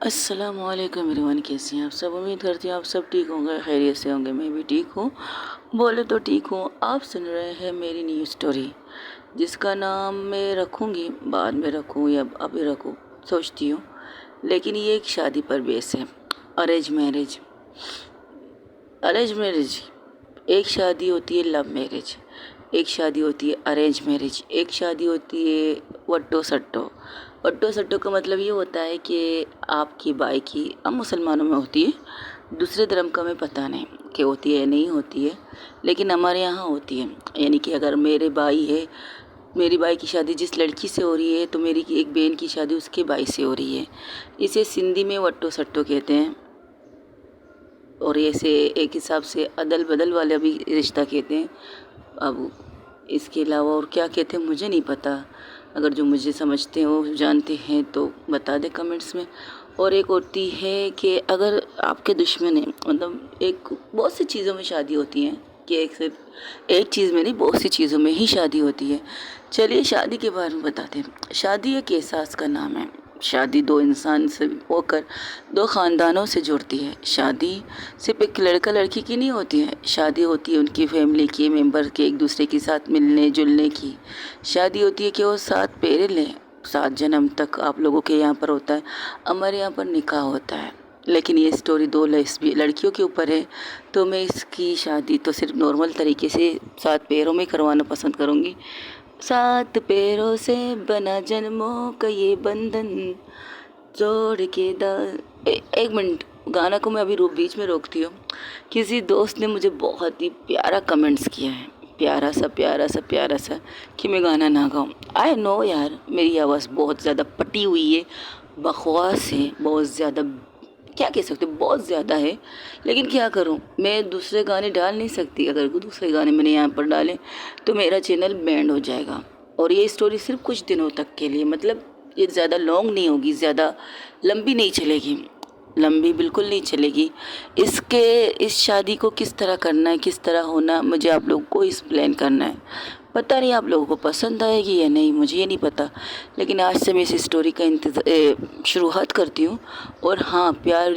अस्सलामुअलैकुम एवरीवन, कैसे हैं आप सब। उम्मीद करती हूँ आप सब ठीक होंगे, खैरियत से होंगे। मैं भी ठीक हूँ, बोले तो ठीक हूँ। आप सुन रहे हैं मेरी न्यू स्टोरी, जिसका नाम मैं रखूँगी, बाद में रखूँ या अभी रखूँ सोचती हूँ। लेकिन ये एक शादी पर बेस है। Arrange marriage. अरेंज मैरिज, एक शादी होती है लव मैरिज, एक शादी होती है अरेंज मैरिज, एक शादी होती है वट्टो सट्टो। वट्टो सट्टो का मतलब ये होता है कि आपकी बाई की, अब मुसलमानों में होती है, दूसरे धर्म का हमें पता नहीं कि होती है नहीं होती है, लेकिन हमारे यहाँ होती है। यानी कि अगर मेरे भाई है, मेरी बाई की शादी जिस लड़की से हो रही है, तो मेरी एक बहन की शादी उसके भाई से हो रही है। इसे सिंधी में वट्टो सट्टो कहते हैं, और ऐसे एक हिसाब से अदल बदल वाला भी रिश्ता कहते हैं। अब इसके अलावा और क्या कहते हैं मुझे नहीं पता। अगर जो मुझे समझते हैं वो जानते हैं तो बता दें कमेंट्स में। और एक होती है कि अगर आपके दुश्मन है, मतलब एक बहुत सी चीज़ों में शादी होती है, कि एक सिर्फ एक चीज़ में नहीं, बहुत सी चीज़ों में ही शादी होती है। चलिए शादी के बारे में बताते हैं। शादी एक एहसास का नाम है। शादी दो इंसान से होकर दो ख़ानदानों से जुड़ती है। शादी सिर्फ एक लड़का लड़की की नहीं होती है, शादी होती है उनकी फैमिली के मेंबर के एक दूसरे के साथ मिलने जुलने की। शादी होती है कि वो साथ फेरे लें, 7 जन्म तक आप लोगों के यहाँ पर होता है, हमारे यहाँ पर निकाह होता है। लेकिन ये स्टोरी दो लेस्बी लड़कियों के ऊपर है, तो मैं इसकी शादी तो सिर्फ नॉर्मल तरीके से 7 पैरों में करवाना पसंद करूँगी। 7 पैरों से बना जन्मों का ये बंधन, जोड़ के एक मिनट, गाना को मैं अभी बीच में रोकती हूँ। किसी दोस्त ने मुझे बहुत ही प्यारा कमेंट्स किया है, प्यारा सा प्यारा सा प्यारा सा, कि मैं गाना ना गाऊँ। आई नो यार, मेरी आवाज़ बहुत ज़्यादा पटी हुई है, बकवास है, बहुत ज़्यादा, क्या कह सकते, बहुत ज़्यादा है। लेकिन क्या करूं, मैं दूसरे गाने डाल नहीं सकती। अगर दूसरे गाने मैंने यहाँ पर डाले तो मेरा चैनल बैंड हो जाएगा। और ये स्टोरी सिर्फ कुछ दिनों तक के लिए, मतलब ये ज़्यादा लॉन्ग नहीं होगी, ज़्यादा लंबी नहीं चलेगी, लंबी बिल्कुल नहीं चलेगी। इस शादी को किस तरह करना है, किस तरह होना, मुझे आप लोगों को एक्सप्लेन करना है। पता नहीं आप लोगों को पसंद आएगी या नहीं, मुझे ये नहीं पता। लेकिन आज से मैं इस स्टोरी का शुरुआत करती हूँ। और हाँ, प्यार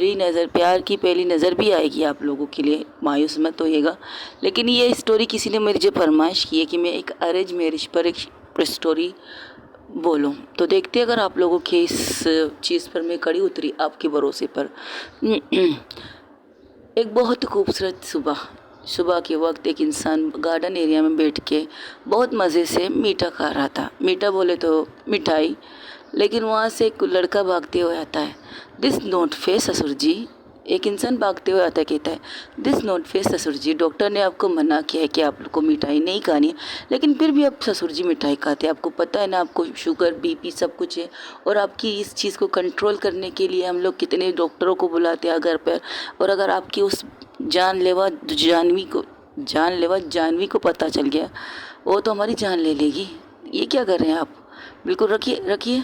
की पहली नज़र भी आएगी आप लोगों के लिए, मायूस मत होइएगा। लेकिन ये स्टोरी किसी ने मुझे फरमाइश की है कि मैं एक अरेंज मैरिज पर एक स्टोरी बोलूं, तो देखते अगर आप लोगों के इस चीज़ पर मैं खड़ी उतरी आपके भरोसे पर। एक बहुत खूबसूरत सुबह, सुबह के वक्त एक इंसान गार्डन एरिया में बैठ के बहुत मज़े से मीठा खा रहा था। मीठा बोले तो मिठाई। लेकिन वहाँ से एक लड़का भागते हुए आता है। दिस नोट फेस ससुर जी। एक इंसान भागते हुए आता है, कहता है, दिस नोट फेस ससुर जी, डॉक्टर ने आपको मना किया है कि आपको मिठाई नहीं खानी है, लेकिन फिर भी आप ससुर जी मिठाई खाते हैं। आपको पता है ना, आपको शुगर बीपी सब कुछ है, और आपकी इस चीज़ को कंट्रोल करने के लिए हम लोग कितने डॉक्टरों को बुलाते हैं घर पर। और अगर आपकी उस जानवी को पता चल गया, वो तो हमारी जान ले लेगी। ये क्या कर रहे हैं आप, बिल्कुल रखिए रखिए।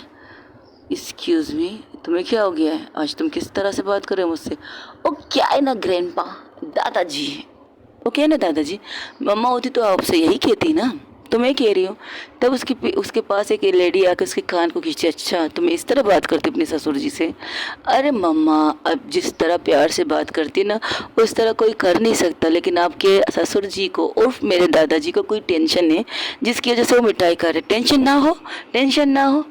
एक्सक्यूज़ मी, तुम्हें क्या हो गया है, आज तुम किस तरह से बात कर रहे हो मुझसे। ओ क्या है ना ग्रैंडपा, दादाजी, ओके ना दादाजी, मम्मा होती तो आपसे यही कहती ना, तो मैं कह रही हूँ। तब उसके पास एक लेडी आकर उसके कान को खींची, अच्छा तुम इस तरह बात करती अपने ससुर जी से। अरे मम्मा, अब जिस तरह प्यार से बात करती ना, उस तरह कोई कर नहीं सकता। लेकिन आपके ससुर जी को और मेरे दादाजी को कोई टेंशन है, जिसकी वजह से वो मिठाई खा रहे। टेंशन ना हो, टेंशन ना हो।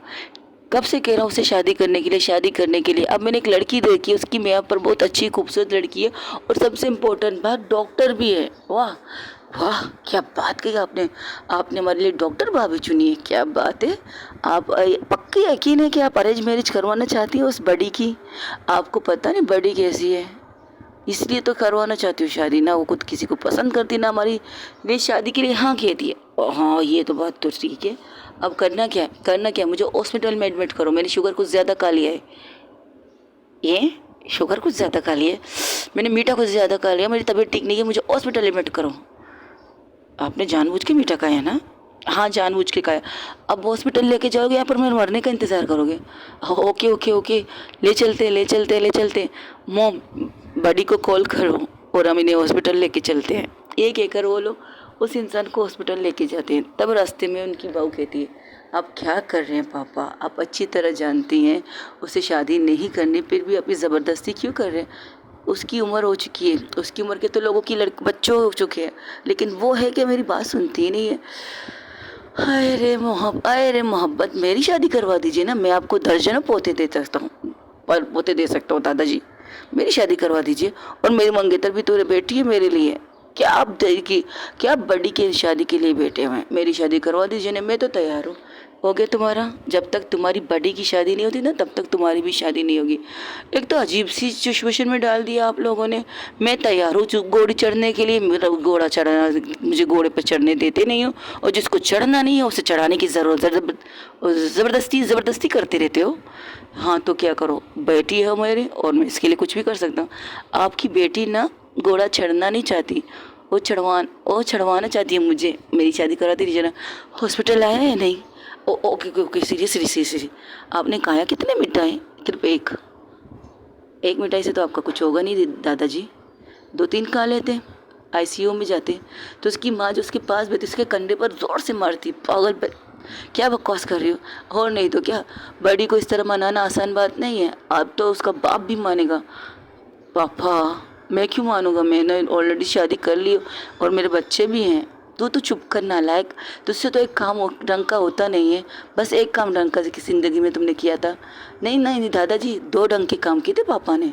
कब से कह रहा हूँ उसे शादी करने के लिए, शादी करने के लिए। अब मैंने एक लड़की देखी, उसकी मेरा पर बहुत अच्छी खूबसूरत लड़की है, और सबसे इम्पोर्टेंट बात, डॉक्टर भी है। वाह वाह, क्या बात कही आपने, आपने हमारे लिए डॉक्टर भाभी चुनी है, क्या बात है। आप पक्की यकीन है कि आप अरेंज मैरिज करवाना चाहती हैं उस बड़ी की। आपको पता नहीं बड़ी कैसी है, इसलिए तो करवाना चाहती हूँ शादी। ना वो खुद किसी को पसंद करती, ना हमारी लिए शादी के लिए हाँ कहती है। हाँ ये तो बात तो ठीक है। अब करना क्या है, करना क्या है, मुझे हॉस्पिटल में एडमिट करो, मैंने शुगर कुछ ज़्यादा खा लिया है। ये शुगर कुछ ज़्यादा खा लिया है, मैंने मीठा कुछ ज़्यादा खा लिया, मेरी तबीयत ठीक नहीं है, मुझे हॉस्पिटल एडमिट करो। आपने जानबूझ के मीठा खाया ना। हाँ जानबूझ के खाया। अब हॉस्पिटल लेके जाओगे या पर मैं मरने का इंतज़ार करोगे। ओके ओके ओके, ले चलते ले चलते ले चलते। मोम, बड़ी को कॉल करो और हम इन्हें हॉस्पिटल लेके चलते हैं। ये कहकर वो लोग उस इंसान को हॉस्पिटल लेके जाते हैं। तब रास्ते में उनकी बहू कहती है, आप क्या कर रहे हैं पापा? आप अच्छी तरह जानती हैं उसे शादी नहीं करनी, फिर भी आप ये ज़बरदस्ती क्यों कर रहे हैं? उसकी उम्र हो चुकी है, उसकी उम्र के तो लोगों की बच्चों हो चुके हैं, लेकिन वो है कि मेरी बात सुनती ही नहीं है। हाय रे मोहब्बत, मेरी शादी करवा दीजिए ना, मैं आपको दर्जनों पोते दे सकता हूँ, पर पोते दे सकता हूँ दादाजी, मेरी शादी करवा दीजिए। और मेरी मंगेतर भी तो बेटी है मेरे लिए। क्या आप की क्या आप बड़ी की शादी के लिए बैठे हुए हैं? मेरी शादी करवा दीजिए ना, मैं तो तैयार हूँ। हो गया तुम्हारा? जब तक तुम्हारी बड़ी की शादी नहीं होती ना, तब तक तुम्हारी भी शादी नहीं होगी। एक तो अजीब सी सिचुएशन में डाल दिया आप लोगों ने। मैं तैयार हूँ घोड़ी चढ़ने के लिए, मेरा घोड़ा चढ़ाना, मुझे घोड़े पर चढ़ने देते नहीं हो, और जिसको चढ़ना नहीं है उसे चढ़ाने की ज़बरदस्ती करते रहते हो। हाँ तो क्या करो, बेटी है मेरे और मैं इसके लिए कुछ भी कर सकता हूँ। आपकी बेटी ना घोड़ा चढ़ना नहीं चाहती, वो चढ़वाना चाहती है मुझे। मेरी शादी करा दीजिए ना। हॉस्पिटल आया है? नहीं। ओके ओके, सीरियसली आपने खाया कितने मिठाई? सिर्फ एक मिठाई से तो आपका कुछ होगा नहीं दादाजी, 2-3 खा लेते, आईसीयू में जाते। तो उसकी माँ जो उसके पास बैठी उसके कंधे पर ज़ोर से मारती, पागल पर क्या बकवास कर रही हो? और नहीं तो क्या, बड़ी को इस तरह मनाना आसान बात नहीं है। अब तो उसका बाप भी मानेगा। पापा मैं क्यों मानूंगा, मैंने ऑलरेडी शादी कर ली और मेरे बच्चे भी हैं। तू तो चुप कर नालायक, तुझसे तो एक काम ढंग का होता नहीं है। बस एक काम ढंग का की ज़िंदगी में तुमने किया था। नहीं दादाजी, 2 ढंग के काम किए थे पापा ने।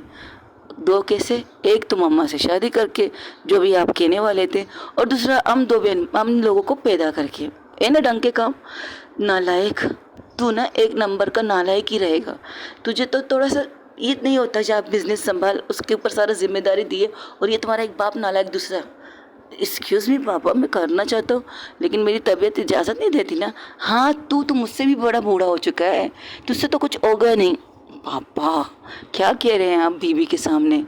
2 कैसे? एक तो मम्मा से शादी करके, जो भी आप कहने वाले थे, और दूसरा हम लोगों को पैदा करके। है ना ढंग के काम? नालायक, तू ना एक नंबर का नालायक ही रहेगा। तुझे तो थोड़ा सा ये नहीं होता कि आप बिजनेस संभाल, उसके ऊपर सारा जिम्मेदारी दिए, और ये तुम्हारा एक बाप नालायक दूसरा। एक्सक्यूज़ मी पापा, मैं करना चाहता हूँ लेकिन मेरी तबीयत इजाज़त नहीं देती ना। हाँ तू तो मुझसे भी बड़ा बूढ़ा हो चुका है, तुझसे तो कुछ होगा नहीं। पापा क्या कह रहे हैं आप बीवी के सामने?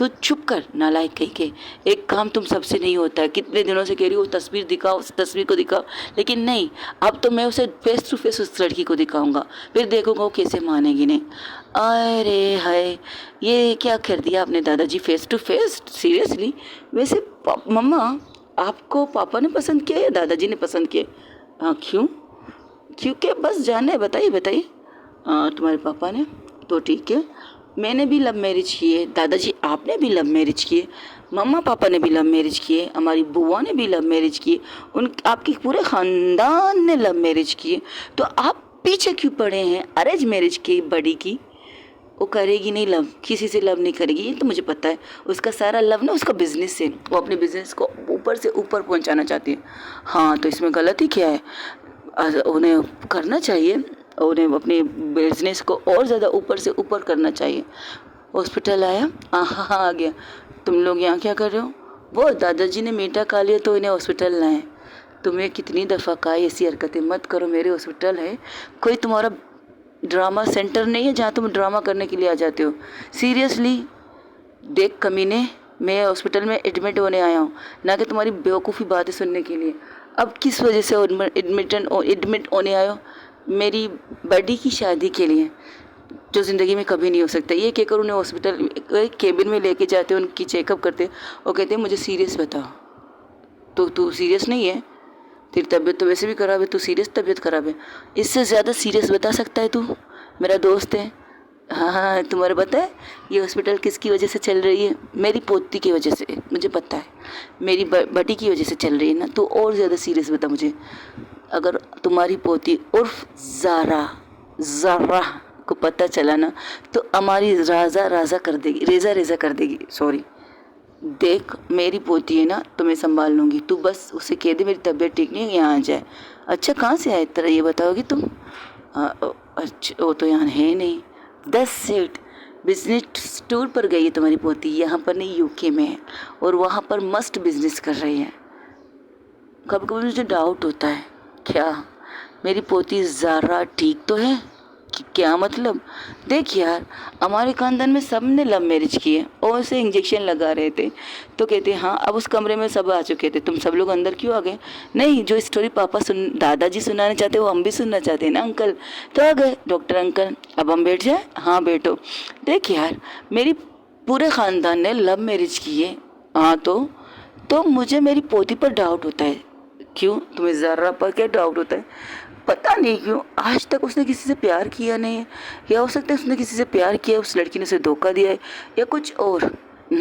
तो चुप कर नालायक कहीं के। एक काम तुम सबसे नहीं होता है, कितने दिनों से कह रही हो तस्वीर दिखाओ, उस तस्वीर को दिखाओ, लेकिन नहीं। अब तो मैं उसे फेस टू फेस उस लड़की को दिखाऊंगा, फिर देखूंगा वो कैसे मानेगी। नहीं, अरे हाय, ये क्या कर दिया आपने दादाजी, फेस टू फेस? सीरियसली? वैसे मम्मा, आपको पापा ने पसंद किया या दादाजी ने पसंद किया? हाँ क्यों? क्योंकि बस जानना है, बताइए। तुम्हारे पापा ने? तो ठीक है, मैंने भी लव मैरिज किए, दादाजी आपने भी लव मैरिज किए, मम्मा पापा ने भी लव मैरिज किए, हमारी बुआ ने भी लव मैरिज किए, आपके पूरे ख़ानदान ने लव मैरिज किए। तो आप पीछे क्यों पड़े हैं अरेंज मैरिज की? बड़ी की वो करेगी नहीं लव, किसी से लव नहीं करेगी, ये तो मुझे पता है। उसका सारा लव ना उसका बिजनेस से, वो अपने बिजनेस को ऊपर से ऊपर पहुंचाना चाहती है। हाँ तो इसमें गलती क्या है? उन्हें करना चाहिए, उन्हें अपने बिजनेस को और ज़्यादा ऊपर से ऊपर करना चाहिए। हॉस्पिटल आया? हाँ आ गया। तुम लोग यहाँ क्या कर रहे हो? वो दादाजी ने मीठा खा लिया तो इन्हें हॉस्पिटल लाए। तुम्हें कितनी दफ़ा कहा ऐसी हरकतें मत करो, मेरे हॉस्पिटल है, कोई तुम्हारा ड्रामा सेंटर नहीं है जहाँ तुम ड्रामा करने के लिए आ जाते हो। सीरियसली देख कमीने, मैं हॉस्पिटल में एडमिट होने आया हूँ, ना कि तुम्हारी बेवकूफ़ी बातें सुनने के लिए। अब किस वजह से एडमिट होने आयो? मेरी बड़ी की शादी के लिए, जो ज़िंदगी में कभी नहीं हो सकता। ये कहकर उन्हें हॉस्पिटल केबिन में लेके जाते, उनकी चेकअप करते और कहते मुझे सीरियस बताओ। तो तू सीरियस नहीं है, तेरी तबीयत तो वैसे भी ख़राब है, तू सीरियस तबीयत ख़राब है, इससे ज़्यादा सीरियस बता सकता है तू? मेरा दोस्त है। हाँ तुम्हारा पता है ये हॉस्पिटल किसकी वजह से चल रही है? मेरी पोती की वजह से, मुझे पता है। मेरी बटी की वजह से चल रही है ना, तो और ज़्यादा सीरियस बता मुझे। अगर तुम्हारी पोती उर्फ ज़ारा को पता चला ना, तो हमारी राजा कर देगी, रेजा कर देगी, सॉरी। देख मेरी पोती है ना, तो मैं संभाल लूँगी, तू बस उसे कह दे मेरी तबीयत ठीक नहीं है, यहाँ आ जाए। अच्छा कहाँ से आए तरह ये बताओगी तुम? अच्छा वो तो यहाँ है नहीं। 10 सेट बिजनेस टूर पर गई है तुम्हारी पोती, यहाँ पर नहीं यूके में है, और वहाँ पर मस्त बिजनेस कर रही है। कभी कभी मुझे डाउट होता है, क्या मेरी पोती ज़ारा ठीक तो है कि क्या? मतलब देख यार, हमारे खानदान में सब ने लव मैरिज की है, और उसे इंजेक्शन लगा रहे थे तो कहते हाँ अब उस कमरे में सब आ चुके थे, तुम सब लोग अंदर क्यों आ गए? नहीं, जो स्टोरी दादाजी सुनाना चाहते वो हम भी सुनना चाहते हैं ना अंकल, तो आ गए डॉक्टर अंकल। अब हम बैठ जाए? हाँ बैठो। देख यार, मेरी पूरे ख़ानदान ने लव मैरिज की है। हाँ तो मुझे मेरी पोती पर डाउट होता है। क्यों, तुम्हें ज़रा पर क्या डाउट होता है? पता नहीं क्यों आज तक उसने किसी से प्यार किया नहीं है, या हो सकता है उसने किसी से प्यार किया, उस लड़की ने उसे धोखा दिया है या कुछ और।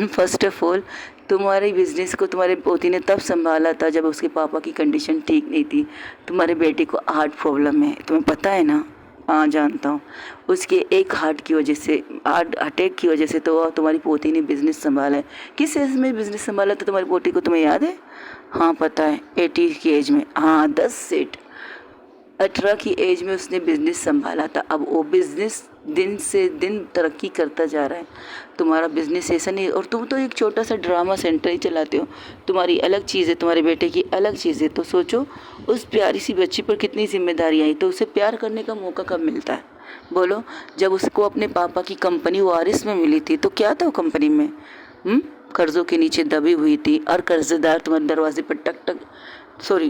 फर्स्ट ऑफ ऑल, तुम्हारे बिजनेस को तुम्हारे पोती ने तब संभाला था जब उसके पापा की कंडीशन ठीक नहीं थी। तुम्हारे बेटे को हार्ट प्रॉब्लम है, तुम्हें पता है ना? हाँ जानता हूँ। उसके एक हार्ट की वजह से, हार्ट अटैक की वजह से तो तुम्हारी पोती ने बिज़नेस संभाला है। किस एज में बिज़नेस संभाला था तुम्हारी पोती को, तुम्हें याद है? हाँ पता है, 80 की एज में। हाँ 10 से 18 की एज में उसने बिज़नेस संभाला था। अब वो बिज़नेस दिन से दिन तरक्की करता जा रहा है। तुम्हारा बिज़नेस ऐसा नहीं, और तुम तो एक छोटा सा ड्रामा सेंटर ही चलाते हो। तुम्हारी अलग चीज़ है, तुम्हारे बेटे की अलग चीज़ है। तो सोचो उस प्यारी सी बच्ची पर कितनी जिम्मेदारी आई, तो उसे प्यार करने का मौका कब मिलता है बोलो? जब उसको अपने पापा की कंपनी वारिस में मिली थी तो क्या था वो कंपनी में? कर्ज़ों के नीचे दबी हुई थी और कर्ज़दार तुम्हारे दरवाजे पर टक टक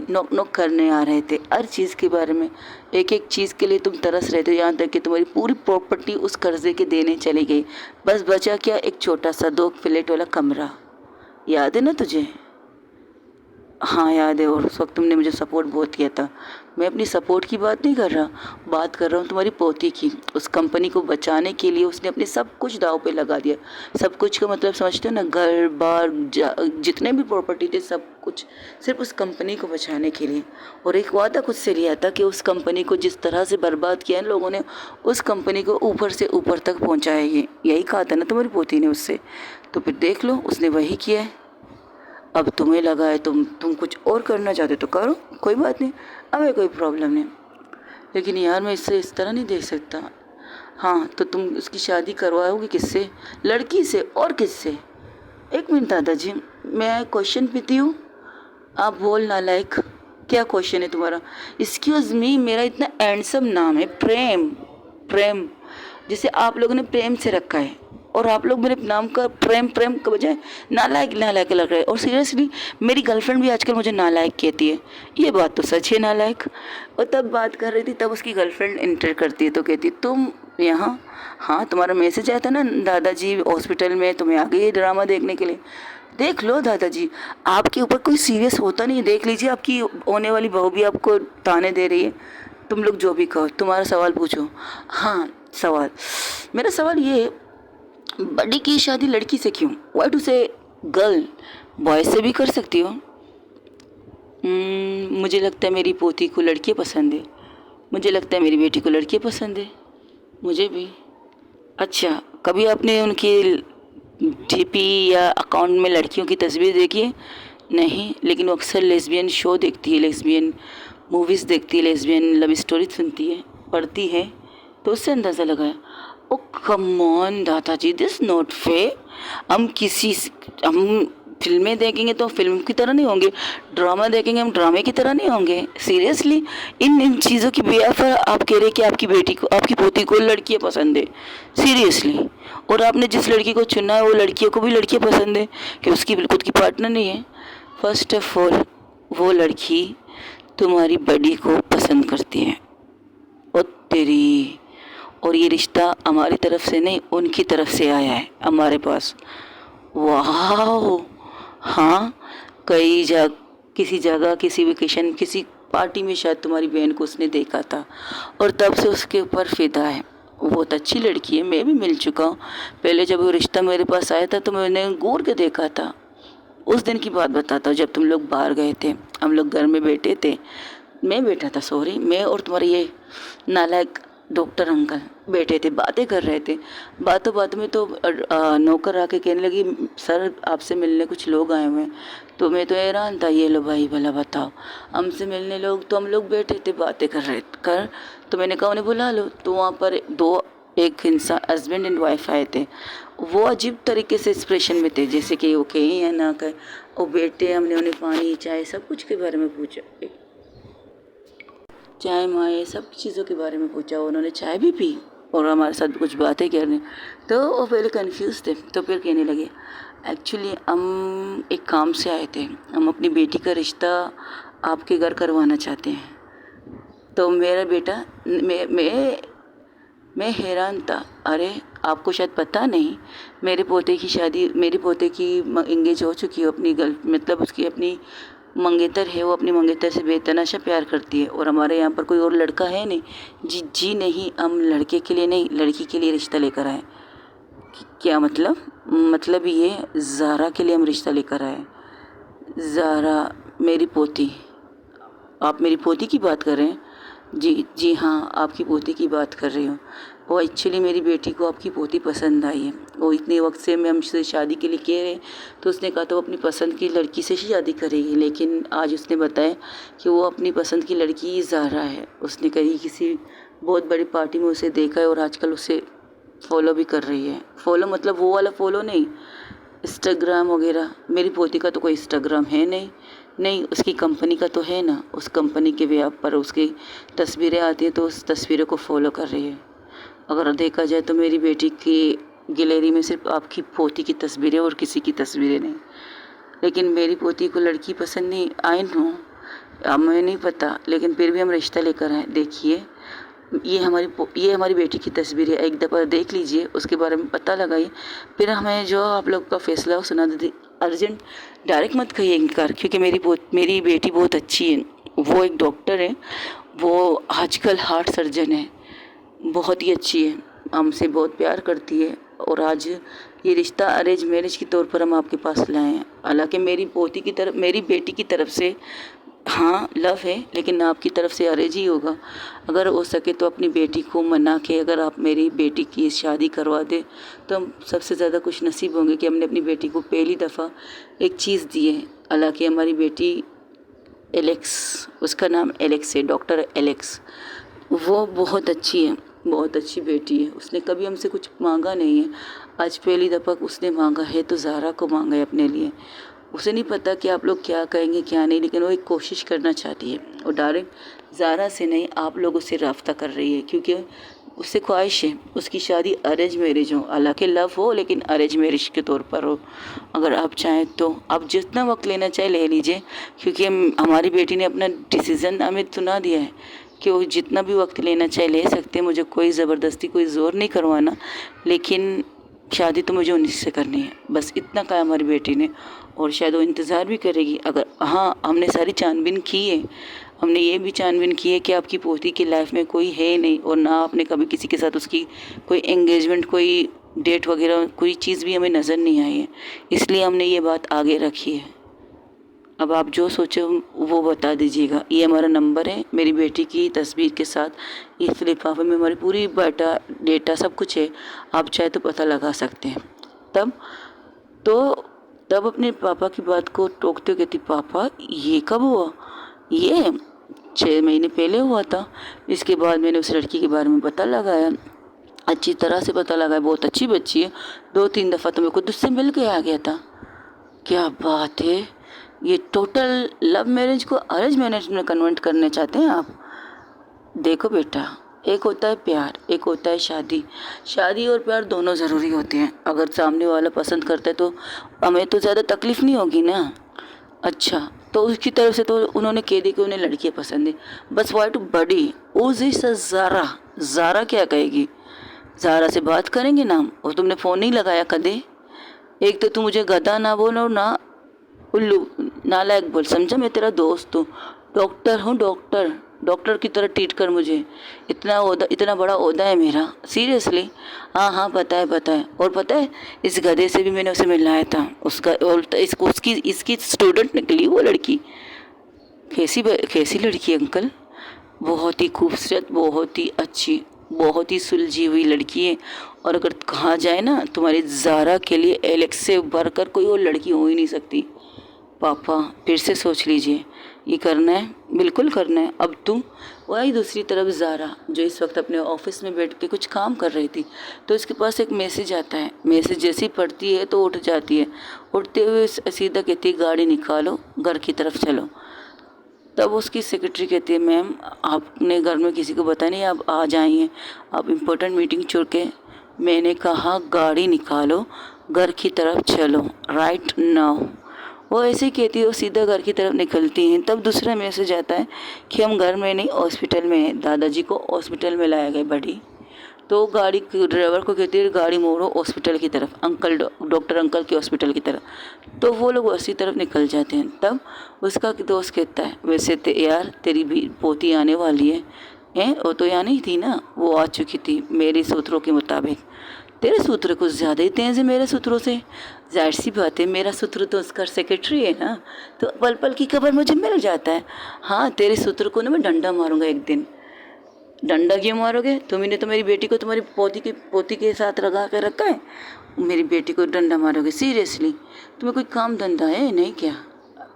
नॉक नॉक करने आ रहे थे। हर चीज़ के बारे में, एक एक चीज़ के लिए तुम तरस रहे थे, यहाँ तक कि तुम्हारी पूरी प्रॉपर्टी उस कर्जे के देने चली गई। बस बचा क्या, एक छोटा सा 2 फ्लैट वाला कमरा। याद है ना तुझे? हाँ याद है। और उस वक्त तुमने मुझे सपोर्ट बहुत किया था। मैं अपनी सपोर्ट की बात नहीं कर रहा, बात कर रहा हूँ तुम्हारी पोती की। उस कंपनी को बचाने के लिए उसने अपने सब कुछ दाव पे लगा दिया। सब कुछ का मतलब समझते हो ना? घर बार जितने भी प्रॉपर्टी थे सब कुछ, सिर्फ उस कंपनी को बचाने के लिए। और एक वादा खुद से लिया था कि उस कंपनी को जिस तरह से बर्बाद किया इन लोगों ने, उस कंपनी को ऊपर से ऊपर तक पहुँचाएगी। यही कहा था ना तुम्हारी पोती ने उससे? तो फिर देख लो उसने वही किया है। अब तुम्हें लगा है तुम कुछ और करना चाहते तो करो, कोई बात नहीं, हमें कोई प्रॉब्लम नहीं। लेकिन यार मैं इससे इस तरह नहीं देख सकता। हाँ तो तुम उसकी शादी करवाओगे किससे? लड़की से, और किससे? एक मिनट दादाजी, मैं क्वेश्चन पूछती हूँ, आप बोल नालायक। क्या क्वेश्चन है तुम्हारा? एक्सक्यूज़ मी, मेरा इतना हैंडसम नाम है प्रेम। प्रेम जिसे आप लोगों ने प्रेम से रखा है, और आप लोग मेरे नाम का प्रेम प्रेम के बजाय नालायक नालायक लग रहा है। और सीरियसली मेरी गर्लफ्रेंड भी आजकल मुझे नालायक कहती है। ये बात तो सच है, नालायक। और तब बात कर रही थी, तब उसकी गर्लफ्रेंड इंटर करती है तो कहती तुम यहाँ? हाँ तुम्हारा मैसेज आया था ना दादाजी हॉस्पिटल में, तुम्हें आ गई ड्रामा देखने के लिए। देख लो दादाजी, आपके ऊपर कोई सीरियस होता नहीं। देख लीजिए आपकी होने वाली बहू भी आपको ताने दे रही है। तुम लोग जो भी कहो, तुम्हारा सवाल पूछो। हाँ सवाल, मेरा सवाल ये है, बड़ी की शादी लड़की से क्यों? वाई टू से गर्ल? बॉय से भी कर सकती हो। मुझे लगता है मेरी पोती को लड़कियाँ पसंद है। मुझे लगता है मेरी बेटी को लड़कियाँ पसंद है। मुझे भी। अच्छा, कभी आपने उनकी डीपी या अकाउंट में लड़कियों की तस्वीर देखी है? नहीं, लेकिन वो अक्सर लेस्बियन शो देखती है, लेस्बियन मूवीज़ देखती है, लेस्बियन लव स्टोरी सुनती है, पढ़ती है, तो उससे अंदाज़ा लगाया। ओ कम ऑन दादाजी, दिस नॉट फेयर। हम फिल्में देखेंगे तो फिल्म की तरह नहीं होंगे, ड्रामा देखेंगे हम ड्रामे की तरह नहीं होंगे। सीरियसली इन चीज़ों की बिया पर आप कह रहे कि आपकी बेटी को, आपकी पोती को लड़कियाँ पसंद है? सीरियसली? और आपने जिस लड़की को चुना है वो लड़कियों को भी लड़कियाँ पसंद है कि उसकी खुद की पार्टनर नहीं है? फर्स्ट ऑफ ऑल वो लड़की तुम्हारी बड़ी को पसंद करती है। और तेरी, और ये रिश्ता हमारी तरफ से नहीं उनकी तरफ से आया है हमारे पास। वाह। हाँ, किसी जगह किसी वेकेशन किसी पार्टी में शायद तुम्हारी बहन को उसने देखा था और तब से उसके ऊपर फिदा है। वो बहुत अच्छी लड़की है, मैं भी मिल चुका हूँ। पहले जब वो रिश्ता मेरे पास आया था तो मैंने घूर के देखा था। उस दिन की बात बताता हूँ जब तुम लोग बाहर गए थे, हम लोग घर में बैठे थे, मैं बैठा था, सॉरी, मैं और तुम्हारे ये नालायक डॉक्टर अंकल बैठे थे, बातें कर रहे थे। बातों बातों में तो नौकर आके कहने लगी सर आपसे मिलने कुछ लोग आए हुए हैं। तो मैं तो हैरान था, ये लो भाई भला बताओ हमसे मिलने लोग? तो हम लोग बैठे थे बातें कर तो मैंने कहा उन्हें बुला लो। तो वहाँ पर एक इंसान हस्बैंड एंड वाइफ आए थे। वो अजीब तरीके से एक्सप्रेशन में थे, जैसे कि वो कहें या ना कहें। वो बैठे, हमने उन्हें पानी चाय सब कुछ के बारे में पूछा, चाय माए सब चीज़ों के बारे में पूछा। उन्होंने चाय भी पी और हमारे साथ कुछ बातें करने। तो वो पहले कंफ्यूज थे, तो फिर कहने लगे एक्चुअली हम एक काम से आए थे, हम अपनी बेटी का रिश्ता आपके घर करवाना चाहते हैं। तो मेरा बेटा, मैं हैरान था। अरे आपको शायद पता नहीं, मेरे पोते की शादी, मेरे पोते की इंगेज हो चुकी है अपनी मतलब उसकी अपनी मंगेतर है, वो अपनी मंगेतर से बेतहाशा प्यार करती है और हमारे यहाँ पर कोई और लड़का है नहीं। जी जी नहीं, हम लड़के के लिए नहीं, लड़की के लिए रिश्ता लेकर आए। क्या मतलब? मतलब ये ज़ारा के लिए हम रिश्ता लेकर आए। ज़ारा मेरी पोती। आप मेरी पोती की बात कर रहे हैं? जी जी हाँ, आपकी पोती की बात कर रही हूँ। वो एक्चुअली मेरी बेटी को आपकी पोती पसंद आई है। वो इतने वक्त से मैं हमसे शादी के लिए कह रहे, तो उसने कहा तो वो अपनी पसंद की लड़की से शादी करेगी, लेकिन आज उसने बताया कि वो अपनी पसंद की लड़की ज़ारा है। उसने कहीं किसी बहुत बड़ी पार्टी में उसे देखा है और आजकल उसे फॉलो भी कर रही है। फॉलो मतलब वो वाला फॉलो नहीं, इंस्टाग्राम वगैरह। मेरी पोती का तो कोई इंस्टाग्राम है नहीं। नहीं, उसकी कंपनी का तो है ना, उस कंपनी के व्याप पर उसकी तस्वीरें आती हैं तो उस तस्वीरों को फॉलो कर रही है। अगर देखा जाए तो मेरी बेटी की गैलरी में सिर्फ आपकी पोती की तस्वीरें और किसी की तस्वीरें नहीं। लेकिन मेरी पोती को लड़की पसंद नहीं आई नो, हमें नहीं पता, लेकिन फिर भी हम रिश्ता लेकर आए। देखिए, ये हमारी बेटी की तस्वीर है, एक दफ़ा देख लीजिए, उसके बारे में पता लगाइए, फिर हमें जो आप लोग का फैसला हो सुना दीजिए। अर्जेंट डायरेक्ट मत कहिए इनकार, क्योंकि मेरी बेटी बहुत अच्छी है। वो एक डॉक्टर है, वो आजकल हार्ट सर्जन है, बहुत ही अच्छी है, हमसे बहुत प्यार करती है। और आज ये रिश्ता अरेंज मैरिज के तौर पर हम आपके पास लाए हैं। हालांकि मेरी बेटी की तरफ से हाँ लव है, लेकिन आपकी तरफ से अरेंज ही होगा। अगर हो सके तो अपनी बेटी को मना के अगर आप मेरी बेटी की शादी करवा दें तो हम सबसे ज़्यादा खुश नसीब होंगे कि हमने अपनी बेटी को पहली दफ़ा एक चीज़ दी है। हालांकि हमारी बेटी एलेक्स, उसका नाम एलेक्स है, डॉक्टर एलेक्स, वो बहुत अच्छी है, बहुत अच्छी बेटी है। उसने कभी हमसे कुछ मांगा नहीं है। आज पहली दफ़ा उसने मांगा है तो ज़ारा को मांगा है अपने लिए। उसे नहीं पता कि आप लोग क्या कहेंगे क्या नहीं, लेकिन वो एक कोशिश करना चाहती है और डायरेक्ट ज़ारा से नहीं, आप लोगों से रब्ता कर रही है, क्योंकि उससे ख्वाहिश है उसकी शादी अरेंज मैरिज हो। हालांकि लव हो लेकिन अरेंज मैरिज के तौर पर हो। अगर आप चाहें तो आप जितना वक्त लेना चाहे ले लीजिए, क्योंकि हमारी बेटी ने अपना डिसीज़न हमें सुना दिया है कि वो जितना भी वक्त लेना चाहे ले सकते हैं। मुझे कोई ज़बरदस्ती कोई ज़ोर नहीं करवाना, लेकिन शादी तो मुझे 19 से करनी है, बस इतना कहा हमारी बेटी ने। और शायद वो इंतज़ार भी करेगी। अगर हाँ, हमने सारी छानबीन की है, हमने ये भी छानबीन की है कि आपकी पोती की लाइफ में कोई है नहीं, और ना आपने कभी किसी के साथ उसकी कोई एंगेजमेंट, कोई डेट वगैरह कोई चीज़ भी हमें नज़र नहीं आई है, इसलिए हमने ये बात आगे रखी है। अब आप जो सोचो वो बता दीजिएगा। ये हमारा नंबर है, मेरी बेटी की तस्वीर के साथ इस लिफाफे में हमारी पूरी डेटा सब कुछ है। आप चाहे तो पता लगा सकते हैं। तब तो तब अपने पापा की बात को टोकते कहती, पापा ये कब हुआ? ये 6 महीने पहले हुआ था। इसके बाद मैंने उस लड़की के बारे में पता लगाया, अच्छी तरह से पता लगाया, बहुत अच्छी बच्ची है। 2-3 दफ़ा तो मेरे को उससे मिल के आ गया था। क्या बात है, ये टोटल लव मैरिज को अरेंज मैरिज में कन्वर्ट करना चाहते हैं आप? देखो बेटा, एक होता है प्यार, एक होता है शादी। शादी और प्यार दोनों ज़रूरी होते हैं। अगर सामने वाला पसंद करता है तो हमें तो ज़्यादा तकलीफ़ नहीं होगी ना। अच्छा, तो उसकी तरफ से तो उन्होंने कह दी कि उन्हें लड़कियाँ पसंद है, बस वाइट बड़ी उस ज़ारा। ज़ारा क्या कहेगी? ज़ारा से बात करेंगे ना, और तुमने फ़ोन नहीं लगाया कदे। एक तो तू मुझे गधा ना बोलो ना उल्लू नालायक बोल, समझा? मैं तेरा दोस्त हूँ, डॉक्टर हूँ, डॉक्टर डॉक्टर की तरह ट्रीट कर मुझे। इतना बड़ा ओहदा है मेरा, सीरियसली। हाँ हाँ, पता है। और पता है, इस गधे से भी मैंने उसे मिलाया था, उसका और इसकी स्टूडेंट निकली वो लड़की। कैसी लड़की अंकल? बहुत ही खूबसूरत, बहुत ही अच्छी, बहुत ही सुलझी हुई लड़की है। और अगर कहा जाए ना, तुम्हारी ज़ारा के लिए एलेक्स से बढ़कर कोई और लड़की हो ही नहीं सकती। पापा फिर से सोच लीजिए, ये करना है, बिल्कुल करना है। अब तुम वही दूसरी तरफ ज़ारा, जो इस वक्त अपने ऑफिस में बैठ के कुछ काम कर रही थी, तो इसके पास एक मैसेज आता है। मैसेज जैसी पढ़ती है तो उठ जाती है, उठते हुए सीधा कहती है, गाड़ी निकालो, घर की तरफ चलो। तब उसकी सेक्रेटरी कहती है, मैम आपने घर में किसी को बताया नहीं, आप आ जाइए, आप इम्पोर्टेंट मीटिंग छोड़ के। मैंने कहा गाड़ी निकालो, घर की तरफ चलो, राइट नाउ। वो ऐसे ही कहती है, वो सीधा घर की तरफ निकलती हैं। तब दूसरा मैसेज आता है कि हम घर में नहीं हॉस्पिटल में हैं। दादाजी को हॉस्पिटल में लाया गया बड़ी। तो गाड़ी ड्राइवर को कहती है गाड़ी मोड़ो हॉस्पिटल की तरफ, अंकल डॉक्टर अंकल के हॉस्पिटल की तरफ। तो वो लोग उसी तरफ निकल जाते हैं। तब उसका दोस्त कहता है वैसे यार तेरी भी पोती आने वाली है। वो तो यहाँ नहीं थी ना, वो आ चुकी थी मेरे सूत्रों के मुताबिक। तेरे सूत्र कुछ ज़्यादा ही तेज़ है मेरे सूत्रों से। जाहिर सी बात है, मेरा सूत्र तो उसका सेक्रेटरी है ना, तो पल पल की खबर मुझे मिल जाता है। हाँ, तेरे सूत्र को ना मैं डंडा मारूंगा एक दिन। डंडा क्यों मारोगे? तुम्ही ने तो मेरी बेटी को तुम्हारी पोती के साथ लगा कर रखा है, मेरी बेटी को डंडा मारोगे? सीरियसली तुम्हें कोई काम धंधा है नहीं क्या?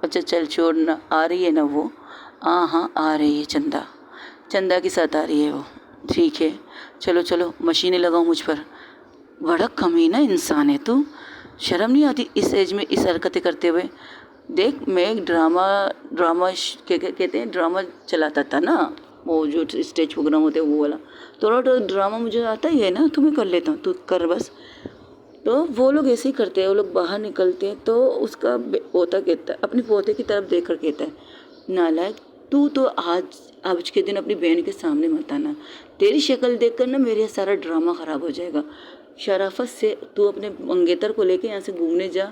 अच्छा चल छोड़ ना, आ रही है ना वो? हाँ हाँ आ रही है, चंदा के साथ आ रही है वो। ठीक है चलो चलो, मशीनें लगाओ मुझ पर। बड़ा कमीना इंसान है तू, शर्म नहीं आती इस एज में इस हरकतें करते हुए? देख मैं एक कहते हैं ड्रामा चलाता था ना, वो जो स्टेज प्रोग्राम होते हैं वो वाला। थोड़ा तो ड्रामा मुझे आता ही है ना, तो मैं कर लेता हूँ, तू कर बस। तो वो लोग ऐसे ही करते हैं, वो लोग बाहर निकलते हैं तो उसका पोता कहता है, अपने पोते की तरफ देख कर कहता है नालायक, तू तो आज के दिन अपनी बहन के सामने मत आना। तेरी शक्ल देखकर ना मेरा सारा ड्रामा ख़राब हो जाएगा। शराफत से तू अपने मंगेतर को लेके यहाँ से घूमने जा,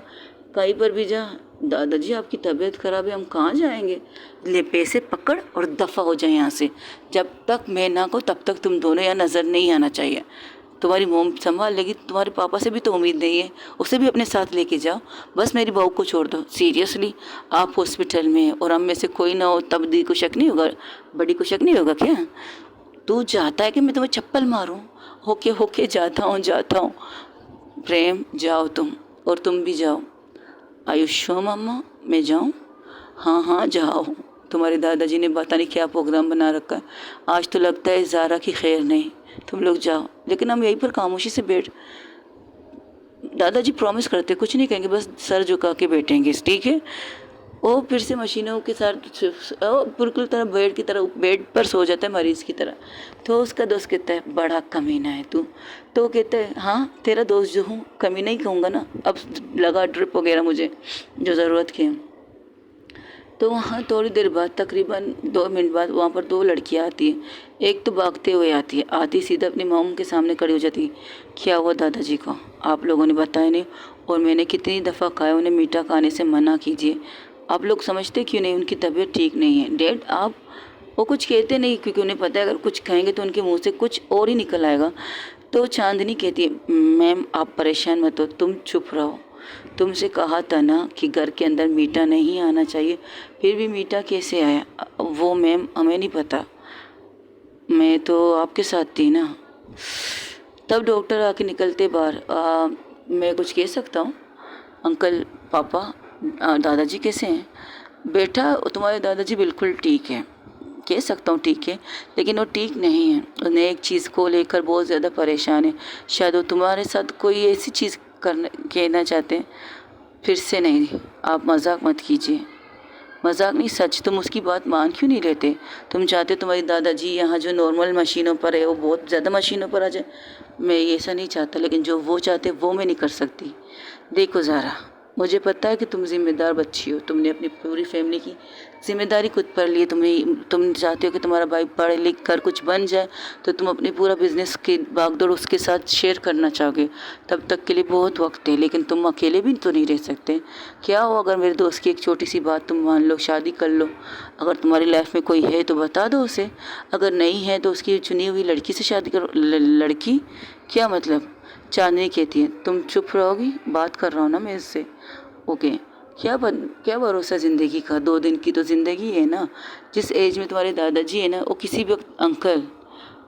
कहीं पर भी जा। दादाजी आपकी तबीयत ख़राब है, हम कहाँ जाएंगे? ले पैसे पकड़ और दफ़ा हो जाए यहाँ से। जब तक मैं ना कहूँ तब तक तुम दोनों यहाँ नज़र नहीं आना चाहिए। तुम्हारी मोम संभाल लेगी, तुम्हारे पापा से भी तो उम्मीद नहीं है, उसे भी अपने साथ लेके जाओ। बस मेरी बहू को छोड़ दो। सीरियसली आप हॉस्पिटल में और हम में से कोई ना हो तब दी को शक नहीं होगा, बड़ी को शक नहीं होगा क्या? तू चाहता है कि मैं तुम्हें चप्पल मारूं? होके जाता हूँ। प्रेम जाओ तुम, और तुम भी जाओ। आयुष्यो मम्मा मैं जाऊँ? हाँ हाँ जाओ, तुम्हारे दादाजी ने पता नहीं क्या प्रोग्राम बना रखा है। आज तो लगता है ज़ारा की खैर नहीं, तुम लोग जाओ। लेकिन हम यहीं पर खामोशी से बैठ, दादाजी प्रॉमिस करते कुछ नहीं कहेंगे, बस सर झुका के बैठेंगे, ठीक है? वो फिर से मशीनों के साथ बिल्कुल तरह बेड पर सो जाता है मरीज़ की तरह। तो उसका दोस्त कहता है बड़ा कमीना है तू। तो कहता है हाँ तेरा दोस्त जो हूँ कमीना ही कहूँगा ना, अब लगा ड्रिप वगैरह मुझे जो ज़रूरत की। तो वहाँ थोड़ी देर बाद तकरीबन 2 मिनट बाद वहाँ पर 2 लड़कियाँ आती हैं। एक तो भागते हुए आती सीधा अपनी मॉम के सामने खड़ी हो जाती है। क्या हुआ दादाजी को? आप लोगों ने बताया नहीं, और मैंने कितनी दफ़ा कहा उन्हें मीठा खाने से मना कीजिए, आप लोग समझते क्यों नहीं? उनकी तबीयत ठीक नहीं है। डैड आप वो कुछ कहते नहीं, क्योंकि उन्हें पता है अगर कुछ कहेंगे तो उनके मुंह से कुछ और ही निकल आएगा। तो चांदनी कहती है मैम आप परेशान मत हो, तुम चुप रहो। तुमसे कहा था ना कि घर के अंदर मीठा नहीं आना चाहिए, फिर भी मीठा कैसे आया? वो मैम हमें नहीं पता, मैं तो आपके साथ थी ना। तब डॉक्टर आके निकलते बाहर, मैं कुछ कह सकता हूँ? अंकल पापा दादाजी कैसे हैं? बेटा तुम्हारे दादाजी बिल्कुल ठीक है, कह सकता हूँ ठीक है, लेकिन वो ठीक नहीं है। उन्हें एक चीज़ को लेकर बहुत ज़्यादा परेशान है। शायद वो तुम्हारे साथ कोई ऐसी चीज़ कहना चाहते हैं। फिर से नहीं, आप मजाक मत कीजिए। मजाक नहीं सच, तुम उसकी बात मान क्यों नहीं लेते? तुम चाहते तुम्हारी दादाजी यहाँ जो नॉर्मल मशीनों पर है वो बहुत ज़्यादा मशीनों पर आ जाए। मैं ऐसा नहीं चाहता, लेकिन जो वो चाहते वो मैं नहीं कर सकती। देखो ज़ारा, मुझे पता है कि तुम जिम्मेदार बच्ची हो, तुमने अपनी पूरी फैमिली की जिम्मेदारी खुद पर ली। तुम चाहते हो कि तुम्हारा भाई पढ़ लिख कर कुछ बन जाए, तो तुम अपनी पूरा बिजनेस की भागदौड़ उसके साथ शेयर करना चाहोगे। तब तक के लिए बहुत वक्त है, लेकिन तुम अकेले भी तो नहीं रह सकते। क्या हो अगर मेरे दोस्त की एक छोटी सी बात तुम मान लो, शादी कर लो। अगर तुम्हारी लाइफ में कोई है तो बता दो उसे, अगर नहीं है तो उसकी चुनी हुई लड़की से शादी करो। लड़की? क्या मतलब? चांदनी कहती है तुम चुप रहोगी? बात कर रहा हूँ ना मैं इससे। ओके, क्या भरोसा ज़िंदगी का? 2 दिन की तो ज़िंदगी है ना। जिस एज में तुम्हारे दादाजी है ना, वो किसी भी वक्त अंकल,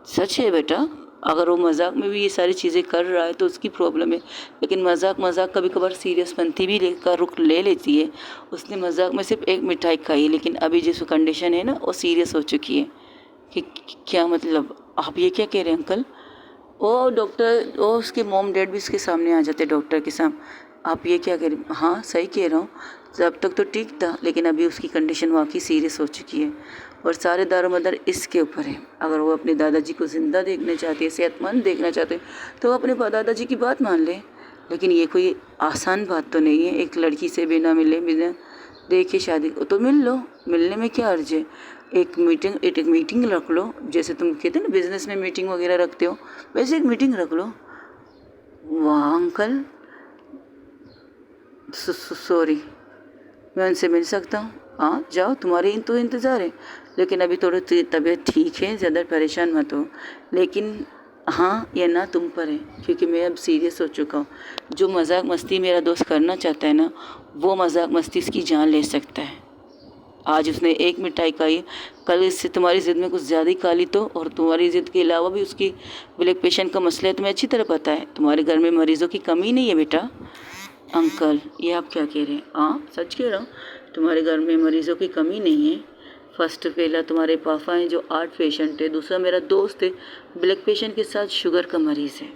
सच है बेटा, अगर वो मजाक में भी ये सारी चीज़ें कर रहा है तो उसकी प्रॉब्लम है, लेकिन मजाक कभी कभार सीरियस बनती भी लेकर रुक ले लेती है। उसने मजाक में सिर्फ एक मिठाई खाई है, लेकिन अभी जिस कंडीशन है ना वो सीरियस हो चुकी है। कि क्या मतलब? आप ये क्या कह रहे हैं अंकल? वो डॉक्टर, वो उसके मॉम डैड भी उसके सामने आ जाते डॉक्टर के सामने। आप ये क्या कह रहे हैं? हाँ सही कह रहा हूँ, जब तक तो ठीक था, लेकिन अभी उसकी कंडीशन वाकई सीरियस हो चुकी है और सारे दारोमदार इसके ऊपर है। अगर वो अपने दादाजी को ज़िंदा देखना चाहते हैं, सेहतमंद देखना चाहते हैं, तो वो अपने दादाजी की बात मान लें। लेकिन ये कोई आसान बात तो नहीं है, एक लड़की से बिना मिले बिना देखिए शादी को तो मिल लो, मिलने में क्या अर्ज है। एक मीटिंग रख लो, जैसे तुम कहते हैं ना बिजनेस में मीटिंग वगैरह रखते हो, वैसे एक मीटिंग रख लो। वाह अंकल, सॉरी, मैं उनसे मिल सकता हूँ? हाँ जाओ, तुम्हारे तो इंतज़ार है, लेकिन अभी थोड़ी तबीयत ठीक है, ज़्यादा परेशान मत हो। लेकिन हाँ, ये ना तुम पर है, क्योंकि मैं अब सीरियस हो चुका हूँ। जो मजाक मस्ती मेरा दोस्त करना चाहता है ना, वो मजाक मस्ती इसकी जान ले सकता है। आज उसने एक मिठाई खाई, कल इससे तुम्हारी ज़िद में कुछ ज़्यादा ही खा ली तो, और तुम्हारी ज़िद के अलावा भी उसकी ब्लड प्रेशर का मसला है, तुम्हें अच्छी तरह पता है। तुम्हारे घर में मरीज़ों की कमी नहीं है बेटा। अंकल, ये आप क्या कह रहे हैं? हाँ सच कह रहा हूँ, तुम्हारे घर में मरीज़ों की कमी नहीं है। फर्स्ट पहला तुम्हारे पापा हैं जो हार्ट पेशेंट है, दूसरा मेरा दोस्त है ब्लड पेशेंट के साथ शुगर का मरीज़ है।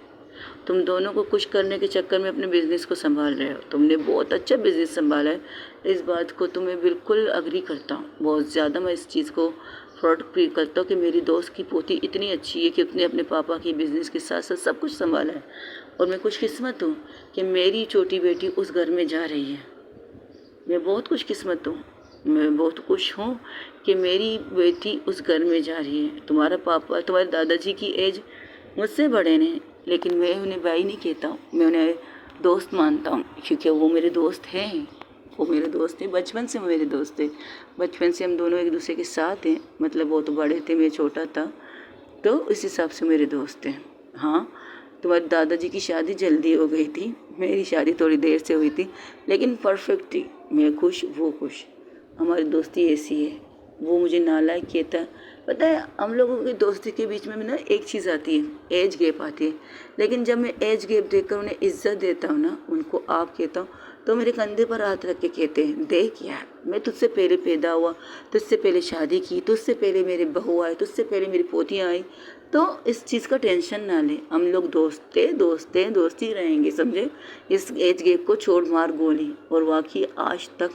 तुम दोनों को खुश करने के चक्कर में अपने बिज़नेस को संभाल रहे हो। तुमने बहुत अच्छा बिज़नेस संभाला है, इस बात को तो मैं बिल्कुल अग्री करता हूँ। बहुत ज़्यादा मैं इस चीज़ को फ्रॉड फील करता हूँ कि मेरी दोस्त की पोती इतनी अच्छी है कि उसने अपने पापा की बिज़नेस के साथ साथ सब कुछ संभाला है। और मैं खुशकिस्मत हूँ कि मेरी छोटी बेटी उस घर में जा रही है। मैं बहुत खुशकिस्मत हूँ, मैं बहुत खुश हूँ कि मेरी बेटी उस घर में जा रही है। तुम्हारा पापा, तुम्हारे दादाजी की एज मुझसे बड़े ने, लेकिन मैं उन्हें भाई नहीं कहता हूँ, मैं उन्हें दोस्त मानता हूँ, क्योंकि वो मेरे दोस्त हैं। वो मेरे दोस्त हैं, बचपन से मेरे दोस्त हैं। बचपन से हम दोनों एक दूसरे के साथ हैं, मतलब वो तो बड़े थे, मैं छोटा था, तो इस हिसाब से मेरे दोस्त हैं। हाँ, तुम्हारे दादाजी की शादी जल्दी हो गई थी, मेरी शादी थोड़ी देर से हुई थी, लेकिन परफेक्ट थी। मैं खुश, वो खुश। हमारी दोस्ती ऐसी है। वो मुझे नालायक कहता है। पता है, हम लोगों की दोस्ती के बीच में ना एक चीज़ आती है, एज गैप आती है। लेकिन जब मैं एज गैप देखकर उन्हें इज्जत देता हूँ ना, उनको आप कहता हूँ, तो मेरे कंधे पर हाथ रख के कहते हैं, देख यार, मैं तुझसे पहले पैदा हुआ, तुझसे पहले शादी की, तुझसे पहले मेरे बहू आए, तुझसे पहले मेरी पोतियाँ आई, तो इस चीज़ का टेंशन ना ले। हम लोग दोस्त ही रहेंगे, समझे। इस एज गैप को छोड़ मार गोली। और वाकई आज तक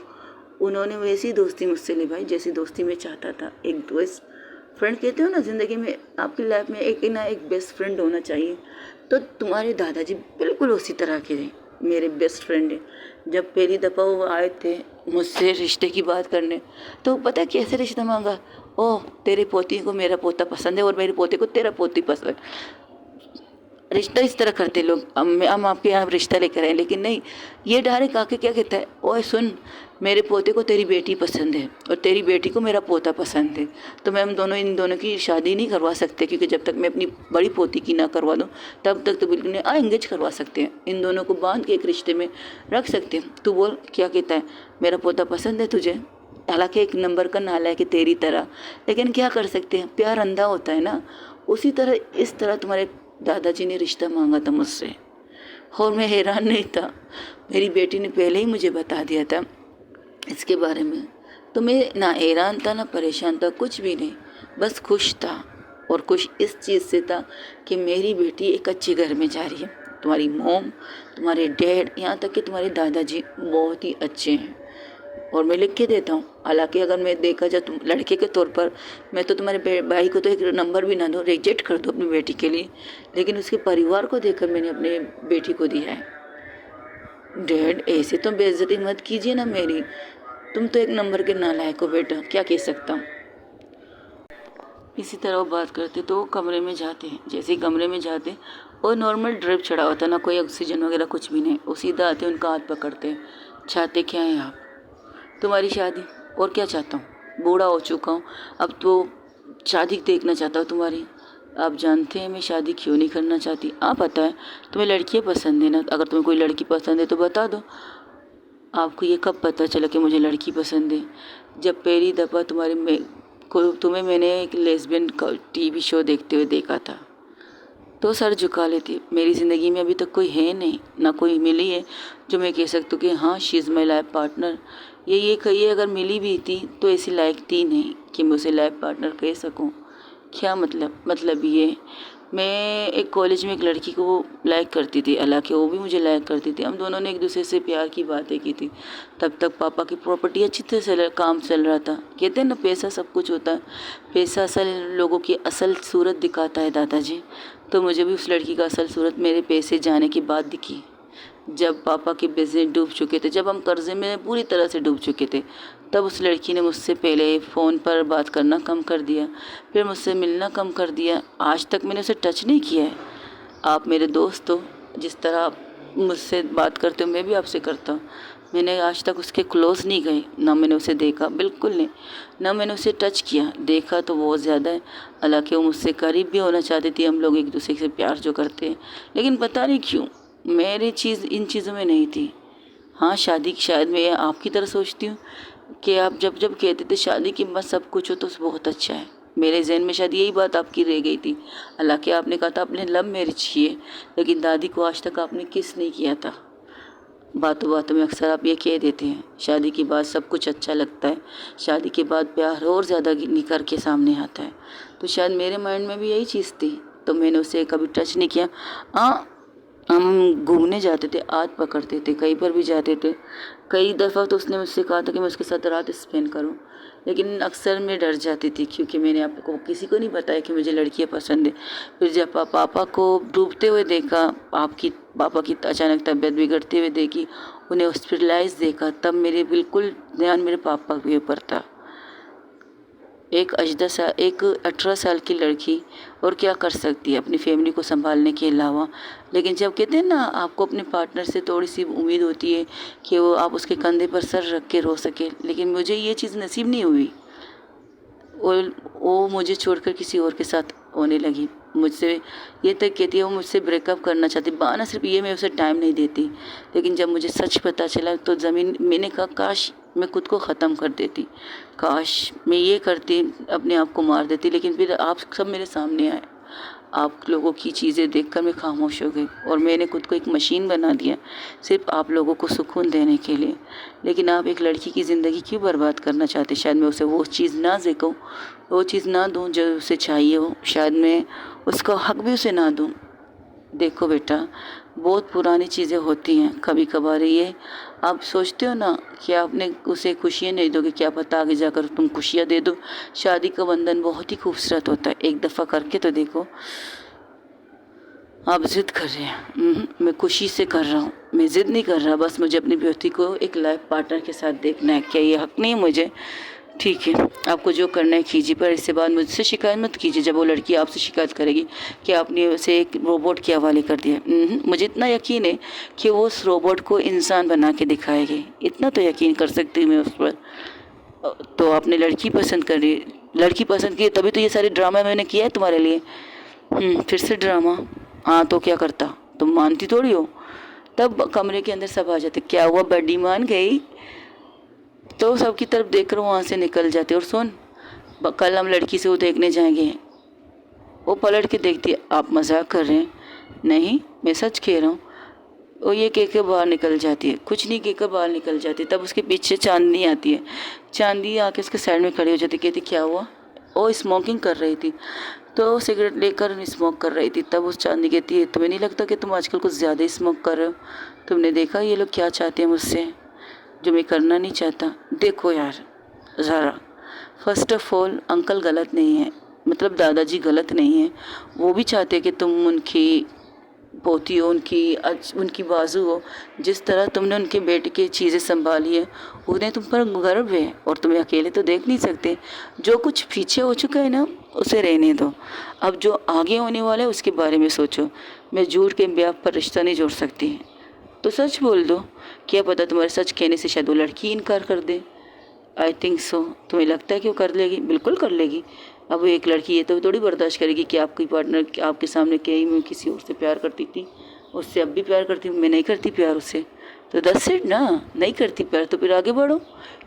उन्होंने वैसी दोस्ती मुझसे निभाई जैसी दोस्ती मैं चाहता था। एक दोस्त फ्रेंड कहते हो ना, ज़िंदगी में आपकी लाइफ में एक ना एक बेस्ट फ्रेंड होना चाहिए। तो तुम्हारे दादाजी बिल्कुल उसी तरह के थे, मेरे बेस्ट फ्रेंड हैं। जब पहली दफ़ा वो आए थे मुझसे रिश्ते की बात करने, तो पता है कैसे रिश्ता मांगा? ओह, तेरे पोती को मेरा पोता पसंद है और मेरे पोते को तेरा पोती पसंद है। रिश्ता इस तरह करते लोग, हम आपके यहाँ रिश्ता लेकर आए, लेकिन नहीं, ये डायरेक्ट आके क्या कहता है, ओए सुन, मेरे पोते को तेरी बेटी पसंद है और तेरी बेटी को मेरा पोता पसंद है, तो मैं हम दोनों इन दोनों की शादी नहीं करवा सकते, क्योंकि जब तक मैं अपनी बड़ी पोती की ना करवा दूँ तब तक तो बिल्कुल नहीं। एंगेज करवा सकते हैं, इन दोनों को बांध के एक रिश्ते में रख सकते हैं। तू बोल क्या कहता है, मेरा पोता पसंद है तुझे? हालांकि एक नंबर का नालायक है तेरी तरह, लेकिन क्या कर सकते हैं, प्यार अंधा होता है ना। उसी तरह इस तरह तुम्हारे दादाजी ने रिश्ता मांगा था मुझसे, और मैं हैरान नहीं था। मेरी बेटी ने पहले ही मुझे बता दिया था इसके बारे में, तो मैं ना हैरान था ना परेशान था, कुछ भी नहीं, बस खुश था। और खुश इस चीज़ से था कि मेरी बेटी एक अच्छे घर में जा रही है। तुम्हारी मॉम, तुम्हारे डैड, यहाँ तक कि तुम्हारे दादाजी बहुत ही अच्छे हैं। और मैं लिख के देता हूँ। हालांकि अगर मैं देखा जाए तुम लड़के के तौर पर, मैं तो तुम्हारे भाई को तो एक नंबर भी ना दूँ, रिजेक्ट कर दूँ अपनी बेटी के लिए, लेकिन उसके परिवार को देखकर मैंने अपने बेटी को दिया है। डैड, ऐसे तो बेइज्जती मत कीजिए ना मेरी, तुम तो एक नंबर के नालायक हो बेटा, क्या कह सकता हूँ। इसी तरह वो बात करते तो वो कमरे में जाते हैं। जैसे ही कमरे में जाते और नॉर्मल ड्रिप चढ़ा होता, ना कोई ऑक्सीजन वगैरह कुछ भी नहीं, वो सीधा आते उनका हाथ पकड़ते हैं। चाहते क्या हैं आप? तुम्हारी शादी। और क्या चाहता हूँ? बूढ़ा हो चुका हूँ, अब तो शादी देखना चाहता हूँ तुम्हारी। आप जानते हैं मैं शादी क्यों नहीं करना चाहती? आप पता है तुम्हें लड़कियाँ पसंद है ना, अगर तुम्हें कोई लड़की पसंद है तो बता दो। आपको ये कब पता चला कि मुझे लड़की पसंद है? जब पहली दफ़ा तुम्हें मैंने एक लेस्बियन का टीवी शो देखते हुए देखा था, तो सर झुका लेती। मेरी ज़िंदगी में अभी तक कोई है नहीं, ना कोई मिली है जो मैं कह सकती हूँ कि हाँ she is my life partner. ये कहिए, अगर मिली भी थी तो ऐसी लायक थी नहीं कि मैं उसे लाइफ पार्टनर कह सकूँ। क्या मतलब ये, मैं एक कॉलेज में एक लड़की को लाइक करती थी, हालांकि वो भी मुझे लाइक करती थी। हम दोनों ने एक दूसरे से प्यार की बातें की थी। तब तक पापा की प्रॉपर्टी अच्छी तरह से काम चल रहा था। कहते हैं ना पैसा सब कुछ होता है, पैसा असल लोगों की असल सूरत दिखाता है दादाजी। तो मुझे भी उस लड़की का असल सूरत मेरे पैसे जाने के बाद दिखी। जब पापा के बिजनेस डूब चुके थे, जब हम कर्जे में पूरी तरह से डूब चुके थे, तब उस लड़की ने मुझसे पहले फ़ोन पर बात करना कम कर दिया, फिर मुझसे मिलना कम कर दिया। आज तक मैंने उसे टच नहीं किया है। आप मेरे दोस्त हो, जिस तरह आप मुझसे बात करते हो मैं भी आपसे करता हूँ। मैंने आज तक उसके क्लोज़ नहीं गई, ना मैंने उसे देखा, बिल्कुल नहीं, ना मैंने उसे टच किया। देखा तो बहुत ज़्यादा है, हालांकि वो मुझसे करीब भी होना चाहती थी, हम लोग एक दूसरे से प्यार जो करते हैं, लेकिन पता नहीं क्यों मेरी चीज़ इन चीज़ों में नहीं थी। हाँ, शादी की शायद मैं आपकी तरह सोचती हूँ कि आप जब जब कहते थे शादी के बाद सब कुछ हो तो बहुत अच्छा है, मेरे जहन में शायद यही बात आपकी रह गई थी। हालांकि आपने कहा था आपने लव मैरिज की है, लेकिन दादी को आज तक आपने किस नहीं किया था। बातों बातों में अक्सर आप ये कह देते हैं शादी के बाद सब कुछ अच्छा लगता है, शादी के बाद प्यार और ज़्यादा निखर के सामने आता है। तो शायद मेरे माइंड में भी यही चीज़ थी, तो मैंने उसे कभी टच नहीं किया। हाँ, हम घूमने जाते थे, हाथ पकड़ते थे, कहीं पर भी जाते थे। कई दफ़ा तो उसने मुझसे कहा था कि मैं उसके साथ रात स्पेंड करूं, लेकिन अक्सर मैं डर जाती थी क्योंकि मैंने आपको किसी को नहीं बताया कि मुझे लड़कियां पसंद है। फिर जब पापा को डूबते हुए देखा, आपकी पापा की अचानक तबीयत बिगड़ते हुए देखी, उन्हें हॉस्पिटलाइज देखा, तब मेरे बिल्कुल ध्यान मेरे पापा के ऊपर था। एक 18 साल की लड़की और क्या कर सकती है अपनी फैमिली को संभालने के अलावा। लेकिन जब कहते हैं ना आपको अपने पार्टनर से थोड़ी सी उम्मीद होती है कि वो आप उसके कंधे पर सर रख के रो सके, लेकिन मुझे ये चीज़ नसीब नहीं हुई। वो मुझे छोड़कर किसी और के साथ होने लगी। मुझसे ये तक कहती है वो मुझसे ब्रेकअप करना चाहती, बहाना सिर्फ ये मैं उसे टाइम नहीं देती। लेकिन जब मुझे सच पता चला तो मैंने कहा काश मैं खुद को ख़त्म कर देती, काश मैं ये करती, अपने आप को मार देती। लेकिन फिर आप सब मेरे सामने आए, आप लोगों की चीज़ें देखकर मैं खामोश हो गई और मैंने खुद को एक मशीन बना दिया सिर्फ आप लोगों को सुकून देने के लिए। लेकिन आप एक लड़की की ज़िंदगी क्यों बर्बाद करना चाहते? शायद मैं उसे वो चीज़ ना देखूं, वो चीज़ ना दूं जो उसे चाहिए हो, शायद मैं उसका हक भी उसे ना दूं। देखो बेटा, बहुत पुरानी चीज़ें होती हैं, कभी कभार ये आप सोचते हो ना कि आपने उसे खुशियाँ नहीं दोगे, क्या पता आगे जाकर तुम खुशियाँ दे दो। शादी का बंधन बहुत ही खूबसूरत होता है, एक दफ़ा करके तो देखो। आप ज़िद कर रहे हैं, मैं खुशी से कर रहा हूँ, मैं ज़िद नहीं कर रहा, बस मुझे अपनी बेटी को एक लाइफ पार्टनर के साथ देखना है। क्या ये हक नहीं है मुझे? ठीक है, आपको जो करना है कीजिए, पर इसके बाद मुझसे शिकायत मत कीजिए जब वो लड़की आपसे शिकायत करेगी कि आपने उसे एक रोबोट के हवाले कर दिया। मुझे इतना यकीन है कि वो उस रोबोट को इंसान बना के दिखाएगी, इतना तो यकीन कर सकती हूँ मैं उस पर। तो आपने लड़की पसंद करी, लड़की पसंद की तभी तो ये सारे ड्रामा मैंने किया है तुम्हारे लिए। फिर से ड्रामा? हाँ, तो क्या करता, तुम मानती थोड़ी हो। तब कमरे के अंदर सब आ जाते, क्या हुआ बड्डी मान गई? तो सबकी तरफ देख कर वहाँ से निकल जाते। और सुन, कल हम लड़की से वो देखने जाएंगे। वो पलट के देखती है, आप मजाक कर रहे हैं? नहीं, मैं सच कह रहा हूँ। वो ये कह के बाहर निकल जाती है, कुछ नहीं कहकर बाहर निकल जाती है। तब उसके पीछे चांदनी आती है, चांदी आके उसके साइड में खड़ी हो जाती, कहती क्या हुआ? वो स्मोकिंग कर रही थी, तो सिगरेट लेकर स्मोक कर रही थी। तब उस चांदी कहती है तुम्हें नहीं लगता कि तुम आजकल कुछ ज़्यादा ही स्मोक कर रहे हो? तुमने देखा ये लोग क्या चाहते हैं मुझसे, जो मैं करना नहीं चाहता? देखो यार ज़रा, फर्स्ट ऑफ ऑल अंकल गलत नहीं है, मतलब दादाजी गलत नहीं है। वो भी चाहते हैं कि तुम उनकी पोती हो, उनकी बाजू हो। जिस तरह तुमने उनके बेटे की चीज़ें संभाली है, उन्हें तुम पर गर्व है, और तुम्हें अकेले तो देख नहीं सकते। जो कुछ पीछे हो चुका है ना, उसे रहने दो। अब जो आगे होने वाला है उसके बारे में सोचो। मैं झूठ के ब्याह पर रिश्ता नहीं जोड़ सकती, तो सच बोल दो। क्या पता तुम्हारे सच कहने से शायद वो लड़की इनकार कर दे। I think so. तुम्हें लगता है कि वो कर लेगी? बिल्कुल कर लेगी। अब वो एक लड़की ये तो थोड़ी बर्दाश्त करेगी कि आपकी पार्टनर आपके सामने कहीं मैं किसी और से प्यार करती थी, उससे अब भी प्यार करती हूँ, मैं नहीं करती प्यार उससे। तो दस इट ना, नहीं करती प्यार तो फिर आगे बढ़ो।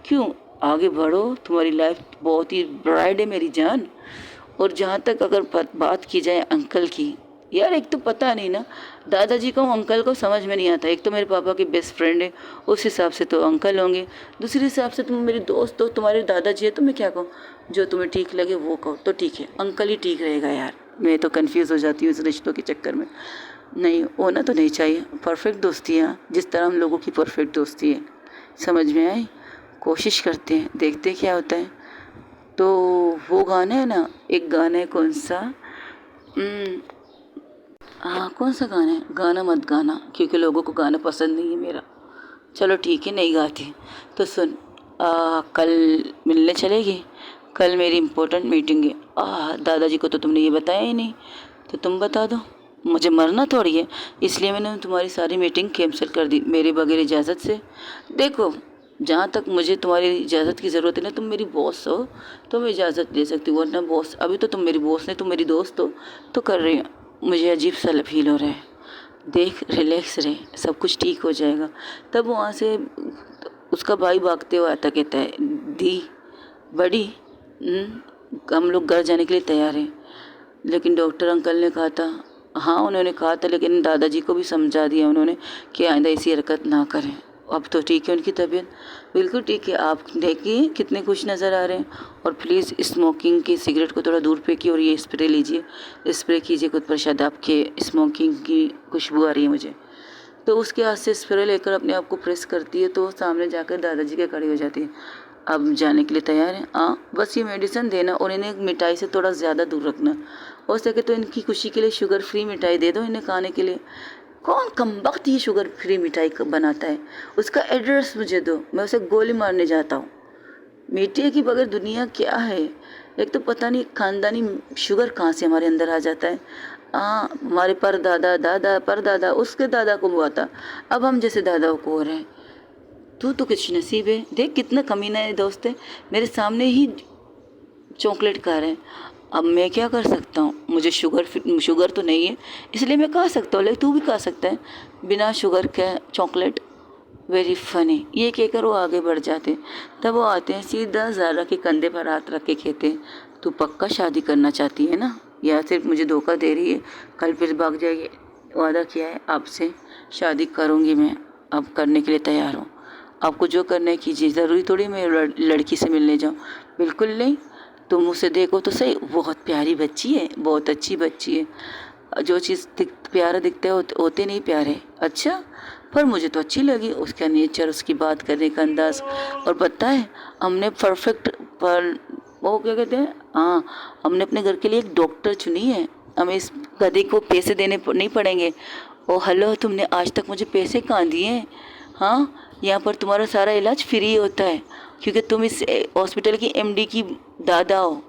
क्यों आगे बढ़ो, तुम्हारी लाइफ बहुत ही ब्राइट है मेरी जान। और जहाँ तक अगर बात की जाए अंकल की, यार एक तो पता नहीं ना, दादाजी को अंकल को समझ में नहीं आता। एक तो मेरे पापा के बेस्ट फ्रेंड है, उस हिसाब से तो अंकल होंगे, दूसरे हिसाब से तुम मेरी दोस्त हो, तुम्हारे दादाजी है, तो मैं क्या कहूँ? जो तुम्हें ठीक लगे वो कहो। तो ठीक है, अंकल ही ठीक रहेगा। यार मैं तो कंफ्यूज हो जाती हूँ इस रिश्तों के चक्कर में। नहीं होना तो नहीं चाहिए परफेक्ट दोस्तियाँ, जिस तरह हम लोगों की परफेक्ट दोस्ती है। समझ में आई? कोशिश करते हैं, देखते क्या होता है। तो वो गाना है ना, एक गाना है कौन सा, हाँ, कौन सा गाना है? गाना मत गाना, क्योंकि लोगों को गाना पसंद नहीं है मेरा। चलो ठीक है, नहीं गाती। तो सुन, कल मिलने चलेगी? कल मेरी इम्पोर्टेंट मीटिंग है। दादाजी को तो तुमने ये बताया ही नहीं, तो तुम बता दो। मुझे मरना थोड़ी है, इसलिए मैंने तुम्हारी सारी मीटिंग कैंसिल कर दी मेरे बगैर इजाज़त से। देखो, जहाँ तक मुझे तुम्हारी इजाज़त की ज़रूरत है ना, तुम मेरी बॉस हो तो मैं इजाज़त ले सकती हूँ, वरना बॉस, अभी तो तुम मेरी बॉस नहीं, तुम मेरी दोस्त हो तो कर रही हो। मुझे अजीब सा फील हो रहा है। देख, रिलैक्स रहे, सब कुछ ठीक हो जाएगा। तब वहाँ से उसका भाई भागते हुए आता, कहता है, दी बड़ी, हम लोग घर जाने के लिए तैयार हैं। लेकिन डॉक्टर अंकल ने कहा था, हाँ उन्होंने कहा था, लेकिन दादाजी को भी समझा दिया उन्होंने कि आइंदा ऐसी हरकत ना करें। अब तो ठीक है उनकी तबीयत, बिल्कुल ठीक है। आप देखिए कितने खुश नज़र आ रहे हैं। और प्लीज़ स्मोकिंग की, सिगरेट को थोड़ा दूर फेंकिए और ये स्प्रे लीजिए, स्प्रे कीजिए खुद पर, शायद आपके स्मोकिंग की खुशबू आ रही है मुझे। तो उसके हाथ से स्प्रे लेकर अपने आप को प्रेस करती है, तो सामने जाकर दादाजी के खड़ी हो जाती है। अब जाने के लिए तैयार हैं? हाँ, बस ये मेडिसिन देना और इन्हें मिठाई से थोड़ा ज़्यादा दूर रखना। हो सके तो इनकी खुशी के लिए शुगर फ्री मिठाई दे दो इन्हें खाने के लिए। कौन कमबख्त ये शुगर फ्री मिठाई बनाता है? उसका एड्रेस मुझे दो, मैं उसे गोली मारने जाता हूँ। मीठे की बगैर दुनिया क्या है? एक तो पता नहीं खानदानी शुगर कहाँ से हमारे अंदर आ जाता है। हमारे परदादा, दादा, परदादा, उसके दादा को हुआ था, अब हम जैसे दादाओं को हो रहे हैं। तू तो कुछ नसीब है, देख कितना कमीना है दोस्त है, मेरे सामने ही चॉकलेट खा रहे हैं। अब मैं क्या कर सकता हूँ? मुझे शुगर तो नहीं है, इसलिए मैं खा सकता हूँ, लेकिन तू भी खा सकता है बिना शुगर के चॉकलेट। वेरी फनी, ये कहकर वो आगे बढ़ जाते। तब वो आते हैं, सीधा ज़ारा के कंधे पर हाथ रख के कहते हैं, तू पक्का शादी करना चाहती है ना, या सिर्फ मुझे धोखा दे रही है? कल फिर भाग जाएगी। वादा किया है आपसे, शादी करूँगी मैं, अब करने के लिए तैयार हूँ। आपको जो करना है कीजिए, ज़रूरी थोड़ी मैं लड़की से मिलने जाऊँ। बिल्कुल नहीं, तुम उसे देखो तो सही, बहुत प्यारी बच्ची है, बहुत अच्छी बच्ची है। जो चीज़ प्यारा दिखता है होते नहीं प्यारे। अच्छा, पर मुझे तो अच्छी लगी उसका नेचर, उसकी बात करने का अंदाज़। और पता है, हमने परफेक्ट पर वो क्या कहते हैं, हाँ, हमने अपने घर के लिए एक डॉक्टर चुनी है। हमें इस गधे को पैसे देने नहीं पड़ेंगे। ओ हेलो, तुमने आज तक मुझे पैसे कहाँ दिए हैं? हाँ, यहाँ पर तुम्हारा सारा इलाज फ्री होता है, क्योंकि तुम इस हॉस्पिटल की एमडी की दादा हो,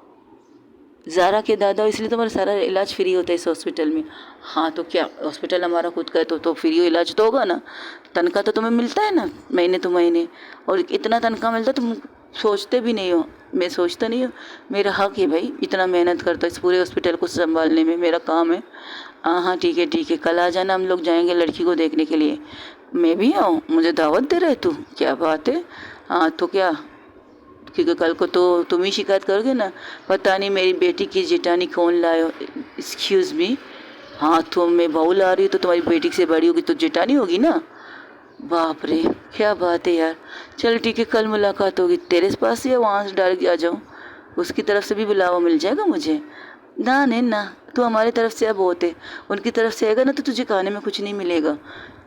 ज़ारा के दादा हो, इसलिए तुम्हारा सारा इलाज फ्री होता है इस हॉस्पिटल में। हाँ, तो क्या हॉस्पिटल हमारा खुद का है तो फ्री इलाज तो होगा ना। तनख्वाह तो तुम्हें मिलता है ना महीने तो महीने, और इतना तनख्वाह मिलता तुम सोचते भी नहीं हो। मैं सोचता नहीं हूँ, मेरा हक है भाई, इतना मेहनत करता इस पूरे हॉस्पिटल को संभालने में, मेरा काम है। हाँ हाँ, ठीक है ठीक है, कल आ जाना, हम लोग जाएंगे लड़की को देखने के लिए। मैं भी आऊँ? मुझे दावत दे रहे तू? क्या बात है। हाँ तो क्या, क्योंकि कल को तो तुम ही शिकायत करोगे ना, पता नहीं मेरी बेटी की जेठानी कौन लाए। एक्सक्यूज़ मी, हाँ तो मैं बहू ला रही हूँ तो तुम्हारी बेटी से बड़ी होगी तो जेठानी होगी ना। बाप रे, क्या बात है यार। चल ठीक है, कल मुलाकात होगी तेरे पास या वहाँ से डायरेक्ट आ जाऊँ? उसकी तरफ से भी बुलावा मिल जाएगा मुझे? ना नहीं ना, तू हमारी तरफ से अब होते, उनकी तरफ से आएगा ना तो तुझे खाने में कुछ नहीं मिलेगा।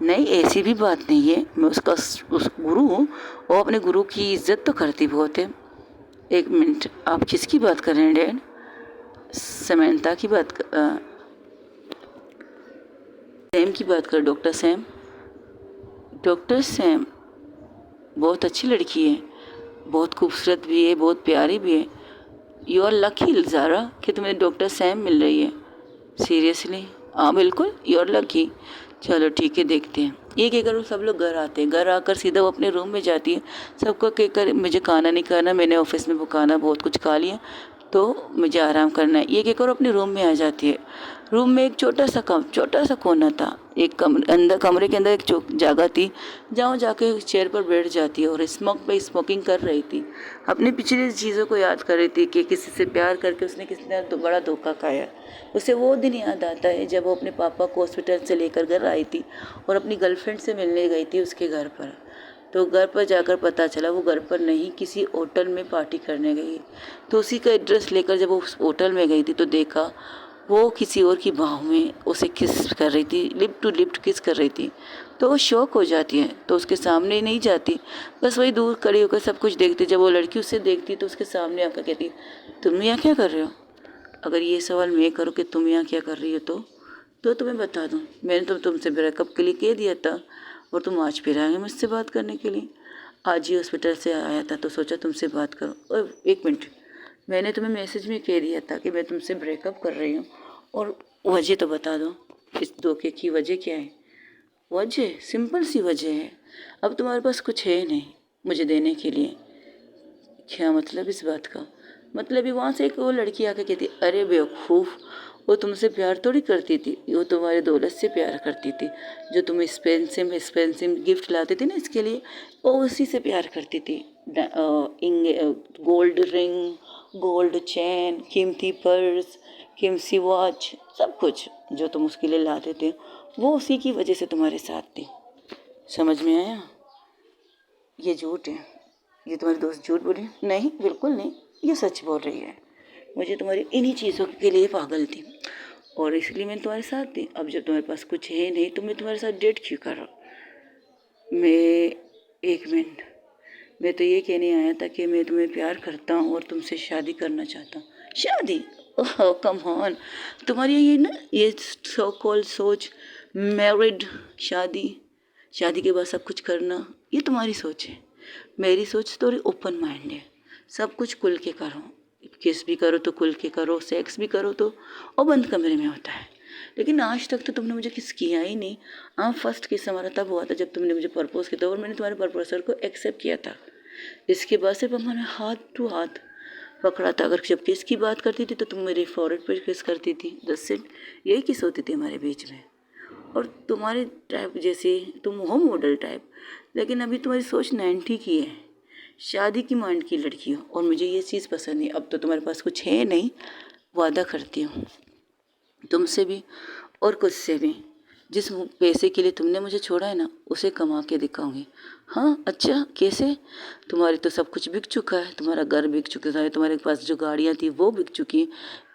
नहीं, ऐसी भी बात नहीं है, मैं उस गुरु हूँ, वो अपने गुरु की इज्जत तो करती बहुत है। एक मिनट, आप किसकी बात कर रहे हैं डैड? समंता की बात सैम की बात कर, डॉक्टर सैम। डॉक्टर सैम बहुत अच्छी लड़की है, बहुत खूबसूरत भी है, बहुत प्यारी भी है। यू आर लकी ज़ारा कि तुम्हें डॉक्टर सैम मिल रही है। सीरियसली? हाँ बिल्कुल, यू आर लकी। चलो ठीक है, देखते हैं। ये कहकर वो सब लोग घर आते हैं। घर आकर सीधा वो अपने रूम में जाती है। सबको कहकर मुझे खाना नहीं खाना, मैंने ऑफिस में वो खाना बहुत कुछ खा लिया, तो मुझे आराम करना है। ये कहकर अपने रूम में आ जाती है। रूम में एक छोटा सा कोना था, एक कमरे के अंदर एक जगह थी, जहाँ जाके चेयर पर बैठ जाती है और स्मोकिंग कर रही थी। अपनी पिछली चीज़ों को याद कर रही थी कि किसी से प्यार करके उसने कितना बड़ा धोखा खाया। उसे वो दिन याद आता है जब वो अपने पापा को हॉस्पिटल से लेकर घर आई थी और अपनी गर्लफ्रेंड से मिलने गई थी उसके घर पर। तो घर पर जाकर पता चला वो घर पर नहीं, किसी होटल में पार्टी करने गई। तो उसी का एड्रेस लेकर जब वो उस होटल में गई थी तो देखा वो किसी और की बाहों में उसे किस कर रही थी, लिप टू लिप किस कर रही थी। तो वो शॉक हो जाती है, तो उसके सामने नहीं जाती, बस वही दूर खड़ी होकर सब कुछ देखती। जब वो लड़की उसे देखती तो उसके सामने आकर कहती, तुम यहाँ क्या कर रहे हो? अगर ये सवाल मैं करूँ कि तुम यहाँ क्या कर रही हो, तो तो तुम्हें बता दूँ, मैंने तो तुमसे ब्रेकअप के लिए कह दिया था और तुम आज फिर आए मुझसे बात करने के लिए। आज ही हॉस्पिटल से आया था तो सोचा तुमसे बात करूँ। और एक मिनट, मैंने तुम्हें मैसेज में कह दिया था कि मैं तुमसे ब्रेकअप कर रही हूँ, और वजह तो बता दो, इस धोखे की वजह क्या है? वजह सिंपल सी वजह है, अब तुम्हारे पास कुछ है नहीं मुझे देने के लिए। क्या मतलब इस बात का? मतलब ही वहाँ से एक वो लड़की आके कहती, अरे बेवकूफ़, वो तुमसे प्यार थोड़ी करती थी, वो तुम्हारे दौलत से प्यार करती थी। जो तुम एक्सपेंसिव एक्सपेंसिव गिफ्ट लाते थे ना इसके लिए, वो उसी से प्यार करती थी। गोल्ड रिंग, गोल्ड चैन, कीमती पर्स, कीमती वॉच, सब कुछ जो तुम उसके लिए लाते थे वो उसी की वजह से तुम्हारे साथ थी। समझ में आया? ये झूठ है, ये तुम्हारी दोस्त झूठ बोली? नहीं, बिल्कुल नहीं, ये सच बोल रही है। मुझे तुम्हारी इन्हीं चीज़ों के लिए पागल थी और इसलिए मैं तुम्हारे साथ थी। अब जब तुम्हारे पास कुछ है नहीं तो मैं तुम्हारे साथ डेट क्यों कर रहा हूँ? एक मिनट, मैं तो ये कहने आया था कि मैं तुम्हें प्यार करता हूँ और तुमसे शादी करना चाहता हूँ। शादी? ओह कम ऑन, तुम्हारी ये ना ये सो कॉल्ड सोच, मैरिड, शादी, शादी के बाद सब कुछ करना, ये तुम्हारी सोच है। मेरी सोच थोड़ी ओपन माइंड है, सब कुछ खुल के करो, किस भी करो तो खुल के करो, सेक्स भी करो तो और बंद कमरे में होता है। लेकिन आज तक तो तुमने मुझे किस किया ही नहीं। हाँ, फर्स्ट किस हमारा तब हुआ था जब तुमने मुझे प्रपोज किया था और मैंने तुम्हारे प्रपोजल को एक्सेप्ट किया था। इसके बाद सिर्फ हमारे हाथ टू हाथ पकड़ा था। अगर जब किस की बात करती थी तो तुम मेरे फॉरहेड पर किस करती थी, दस इट, यही किस होती थी हमारे बीच में। और तुम्हारे टाइप जैसे तुम हो मॉडल टाइप, लेकिन अभी तुम्हारी सोच 90 की है, शादी की मांड की लड़की हो, और मुझे ये चीज़ पसंद नहीं। अब तो तुम्हारे पास कुछ है नहीं, वादा करती हूँ तुमसे भी और कुछ से भी, जिस पैसे के लिए तुमने मुझे छोड़ा है ना उसे कमा के दिखाऊंगी। हाँ अच्छा, कैसे? तुम्हारी तो सब कुछ बिक चुका है, तुम्हारा घर बिक चुका है, तुम्हारे पास जो गाड़ियाँ थी वो बिक चुकी हैं,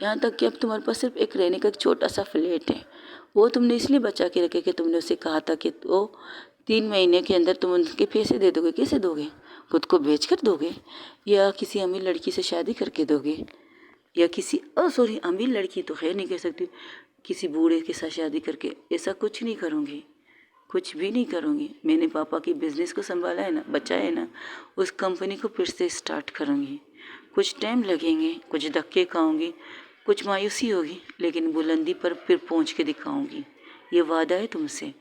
यहाँ तक कि अब तुम्हारे पास सिर्फ एक रहने का एक छोटा सा फ्लैट है। वो तुमने इसलिए बचा के रखे कि तुमने उसे कहा था कि वो 3 महीने के अंदर तुम उनके पैसे दे दोगे। कैसे दोगे? खुद को बेच कर दोगे या किसी अमीर लड़की से शादी करके दोगे, या किसी सॉरी अमीर लड़की तो खैर नहीं कह सकती, किसी बूढ़े के साथ शादी करके? ऐसा कुछ नहीं करूँगी, कुछ भी नहीं करूँगी। मैंने पापा की बिज़नेस को संभाला है ना, बचाया है ना, उस कंपनी को फिर से स्टार्ट करूँगी। कुछ टाइम लगेंगे, कुछ धक्के खाऊंगी, कुछ मायूसी होगी, लेकिन बुलंदी पर फिर पहुँच के दिखाऊंगी। ये वादा है तुमसे।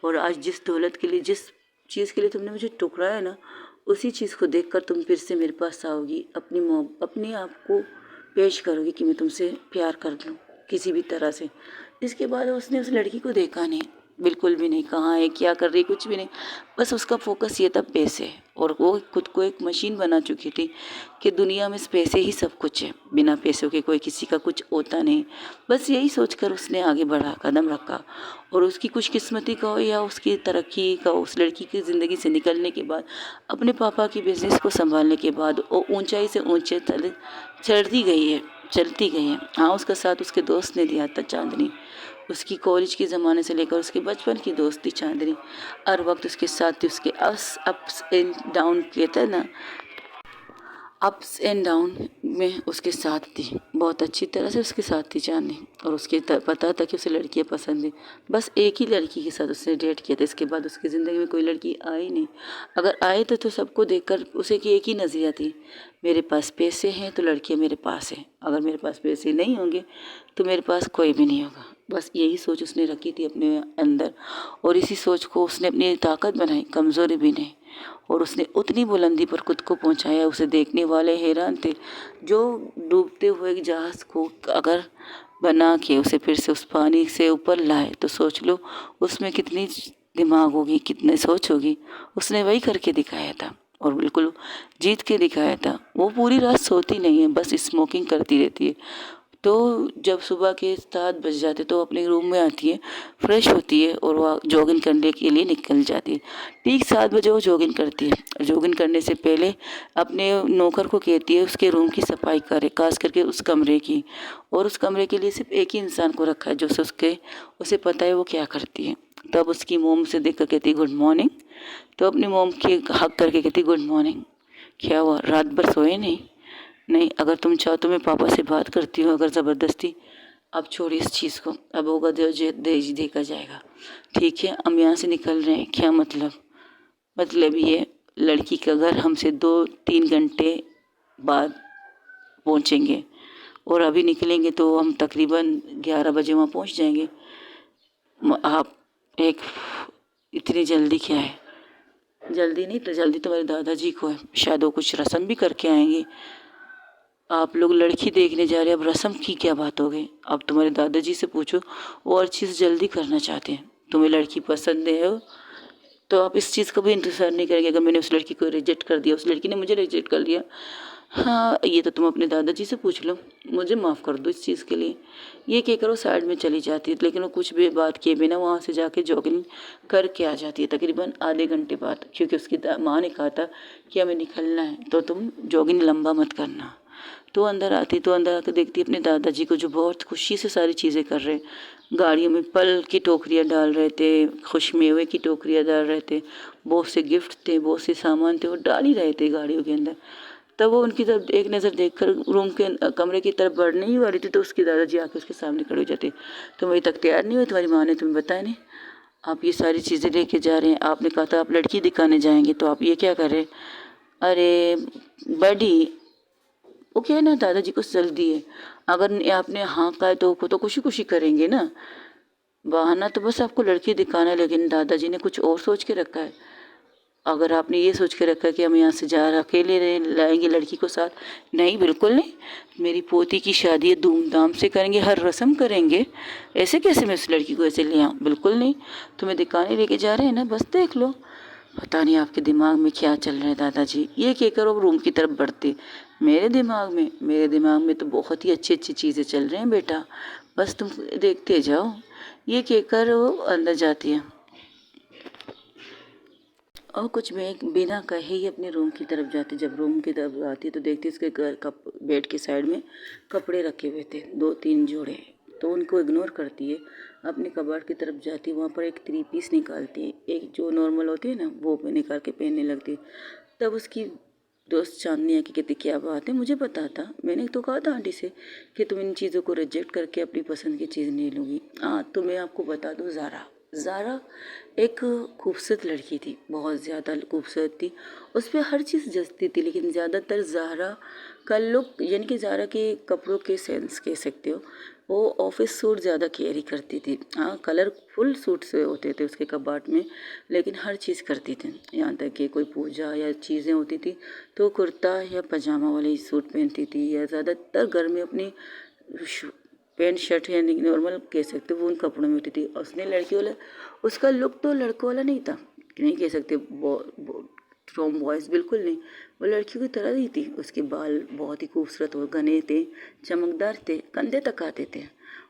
और आज जिस दौलत के लिए, जिस चीज़ के लिए तुमने मुझे ठुकराया ना, उसी चीज़ को देखकर तुम फिर से मेरे पास आओगी, अपने आप को पेश करोगी कि मैं तुमसे प्यार कर लूँ किसी भी तरह से। इसके बाद उसने उस लड़की को देखा नहीं, बिल्कुल भी नहीं, कहाँ है, क्या कर रही, कुछ भी नहीं। बस उसका फोकस ये था पैसे, और वो खुद को एक मशीन बना चुकी थी कि दुनिया में पैसे ही सब कुछ है, बिना पैसों के कोई किसी का कुछ होता नहीं। बस यही सोचकर उसने आगे बढ़ा, कदम रखा, और उसकी खुशकिस्मती का हो या उसकी तरक्की का, उस लड़की की ज़िंदगी से निकलने के बाद, अपने पापा की बिज़नेस को संभालने के बाद वो ऊंचाई से ऊंचे चलती गई है। हाँ, उसका साथ उसके दोस्त ने दिया था, चांदनी, उसकी कॉलेज के ज़माने से लेकर उसके बचपन की दोस्ती चांदनी, हर वक्त उसके साथ थी। उसके अप्स एंड डाउन कहते हैं ना, अप्स एंड डाउन में उसके साथ थी, बहुत अच्छी तरह से उसके साथ थी चांदनी। और उसके पता था कि उसे लड़कियां पसंद है। बस एक ही लड़की के साथ उसने डेट किया था, इसके बाद उसकी ज़िंदगी में कोई लड़की आई नहीं। अगर आए तो सबको देखकर उसे की एक ही नज़रिया थी, मेरे पास पैसे हैं तो लड़कियां मेरे पास हैं, अगर मेरे पास पैसे नहीं होंगे तो मेरे पास कोई भी नहीं होगा। बस यही सोच उसने रखी थी अपने अंदर, और इसी सोच को उसने अपनी ताकत बनाई, कमज़ोरी भी नहीं। और उसने उतनी बुलंदी पर खुद को पहुंचाया, उसे देखने वाले हैरान थे। जो डूबते हुए जहाज़ को अगर बना के उसे फिर से उस पानी से ऊपर लाए तो सोच लो उसमें कितनी दिमाग होगी, कितनी सोच होगी। उसने वही करके दिखाया था और बिल्कुल जीत के दिखाया था। वो पूरी रात सोती नहीं है, बस स्मोकिंग करती रहती है। तो जब सुबह के 7 बज जाते तो अपने रूम में आती है, फ्रेश होती है और वह जॉगिंग करने के लिए निकल जाती है। ठीक 7 बजे वो जॉगिंग करती है। जॉगिंग करने से पहले अपने नौकर को कहती है उसके रूम की सफाई करे, खास करके उस कमरे की। और उस कमरे के लिए सिर्फ एक ही इंसान को रखा है जो उसे पता है वो क्या करती है। तब उसकी मोम से देख कर कहती है गुड मॉर्निंग। तो अपनी मोम के हक करके कहती गुड मॉर्निंग। क्या हुआ, रात भर सोए नहीं? नहीं, अगर तुम चाहो तो मैं पापा से बात करती हूँ, अगर ज़बरदस्ती अब छोड़िए इस चीज़ को, अब होगा देखा जाएगा। ठीक है, हम यहाँ से निकल रहे हैं, क्या मतलब ये लड़की का घर हमसे 2-3 घंटे बाद पहुँचेंगे, और अभी निकलेंगे तो हम तकरीबन 11 बजे वहाँ पहुँच जाएंगे। आप एक इतनी जल्दी क्या है? जल्दी नहीं, तो जल्दी तुम्हारे दादाजी को है, शायद वो कुछ रस्म भी करके आएंगे। आप लोग लड़की देखने जा रहे हैं, अब रस्म की क्या बात हो गई? अब तुम्हारे दादाजी से पूछो, वो हर चीज़ जल्दी करना चाहते हैं। तुम्हें लड़की पसंद है हो तो आप इस चीज़ का भी इंतज़ार नहीं करेंगे। अगर मैंने उस लड़की को रिजेक्ट कर दिया, उस लड़की ने मुझे रिजेक्ट कर दिया, हाँ ये तो तुम अपने दादाजी से पूछ लो, मुझे माफ़ कर दो इस चीज़ के लिए। ये कहकर वो साइड में चली जाती है, लेकिन वो कुछ भी बात किए बिना वहाँ से जाके जॉगिंग करके आ जाती है तकरीबन आधे घंटे बाद, क्योंकि उसकी माँ ने कहा था कि हमें निकलना है तो तुम जॉगिंग लंबा मत करना। तो अंदर आती, तो अंदर आकर देखती अपने दादाजी को जो बहुत खुशी से सारी चीज़ें कर रहे, गाड़ियों में फल की टोकरियाँ डाल रहे थे, खुश मेवे की टोकरियाँ डाल रहे थे, बहुत से गिफ्ट थे, बहुत से सामान थे, वो डाल ही रहे थे गाड़ियों के अंदर। तब वो उनकी तरफ एक नज़र देखकर रूम के कमरे की तरफ बढ़ने ही वाली थी, तो उसके दादाजी आके उसके सामने खड़े हो जाते, तुम अभी तक तैयार नहीं हुई? तुम्हारी माँ ने तुम्हें बताया नहीं? आप ये सारी चीज़ें लेके जा रहे हैं, आपने कहा था आप लड़की दिखाने जाएंगे, तो आप ये क्या कर रहे हैं? अरे बड़ी, वो क्या है ना, दादाजी को जल्दी है, अगर आपने हाँ कहा है तो खुशी खुशी करेंगे ना, बहाना तो बस आपको लड़की दिखाना है, लेकिन दादाजी ने कुछ और सोच के रखा है। अगर आपने ये सोच के रखा है कि हम यहाँ से जा रहे अकेले लाएंगे लड़की को साथ, नहीं बिल्कुल नहीं, मेरी पोती की शादी है, धूमधाम से करेंगे, हर रस्म करेंगे, ऐसे कैसे मैं उस लड़की को ऐसे ले आऊँ? बिल्कुल नहीं, तुम्हें दिखाने लेके जा रहे हैं ना, बस देख लो। पता नहीं आपके दिमाग में क्या चल रहा है दादाजी, ये कहकर वो रूम की तरफ बढ़ते। मेरे दिमाग में तो बहुत ही अच्छी अच्छी चीज़ें चल रही हैं बेटा, बस तुम देखते जाओ, ये कहकर वो अंदर जाती है और कुछ बिना कहे ही अपने रूम की तरफ जाती। जब रूम की तरफ आती तो देखती उसके घर का बेड के साइड में कपड़े रखे हुए थे 2-3 जोड़े, तो उनको इग्नोर करती है, अपने कबाड़ की तरफ जाती है, वहाँ पर एक 3 पीस निकालती है, एक जो नॉर्मल होती है ना वो निकाल के पहनने लगती है। तब उसकी दोस्त चांदनी आके कहती क्या बात है, मुझे पता था, मैंने तो कहा था आंटी से कि तुम इन चीज़ों को रिजेक्ट करके अपनी पसंद की चीज़ नहीं लूँगी। हाँ तो मैं आपको बता दूँ, ज़ारा एक खूबसूरत लड़की थी, बहुत ज़्यादा खूबसूरत थी, उस पर हर चीज़ जचती थी, लेकिन ज़्यादातर ज़ारा का लुक, यानी कि ज़ारा के कपड़ों के सेंस कह सकते हो, वो ऑफिस सूट ज़्यादा कैरी करती थी। हाँ कलरफुल सूट से होते थे उसके कबाट में, लेकिन हर चीज़ करती थी, यहाँ तक कि कोई पूजा या चीज़ें होती थी तो कुर्ता या पजामा वाले सूट पहनती थी, या ज़्यादातर घर में अपनी पैंट शर्ट यानी नॉर्मल कह सकते हो वो उन कपड़ों में होती थी। और उसने लड़की वाला, उसका लुक तो लड़कों वाला नहीं था, नहीं कह सकते फ्रॉम बॉयज़, बिल्कुल नहीं, वो लड़कियों की तरह ही थी। उसके बाल बहुत ही खूबसूरत और घने थे, चमकदार थे, कंधे तक आते थे,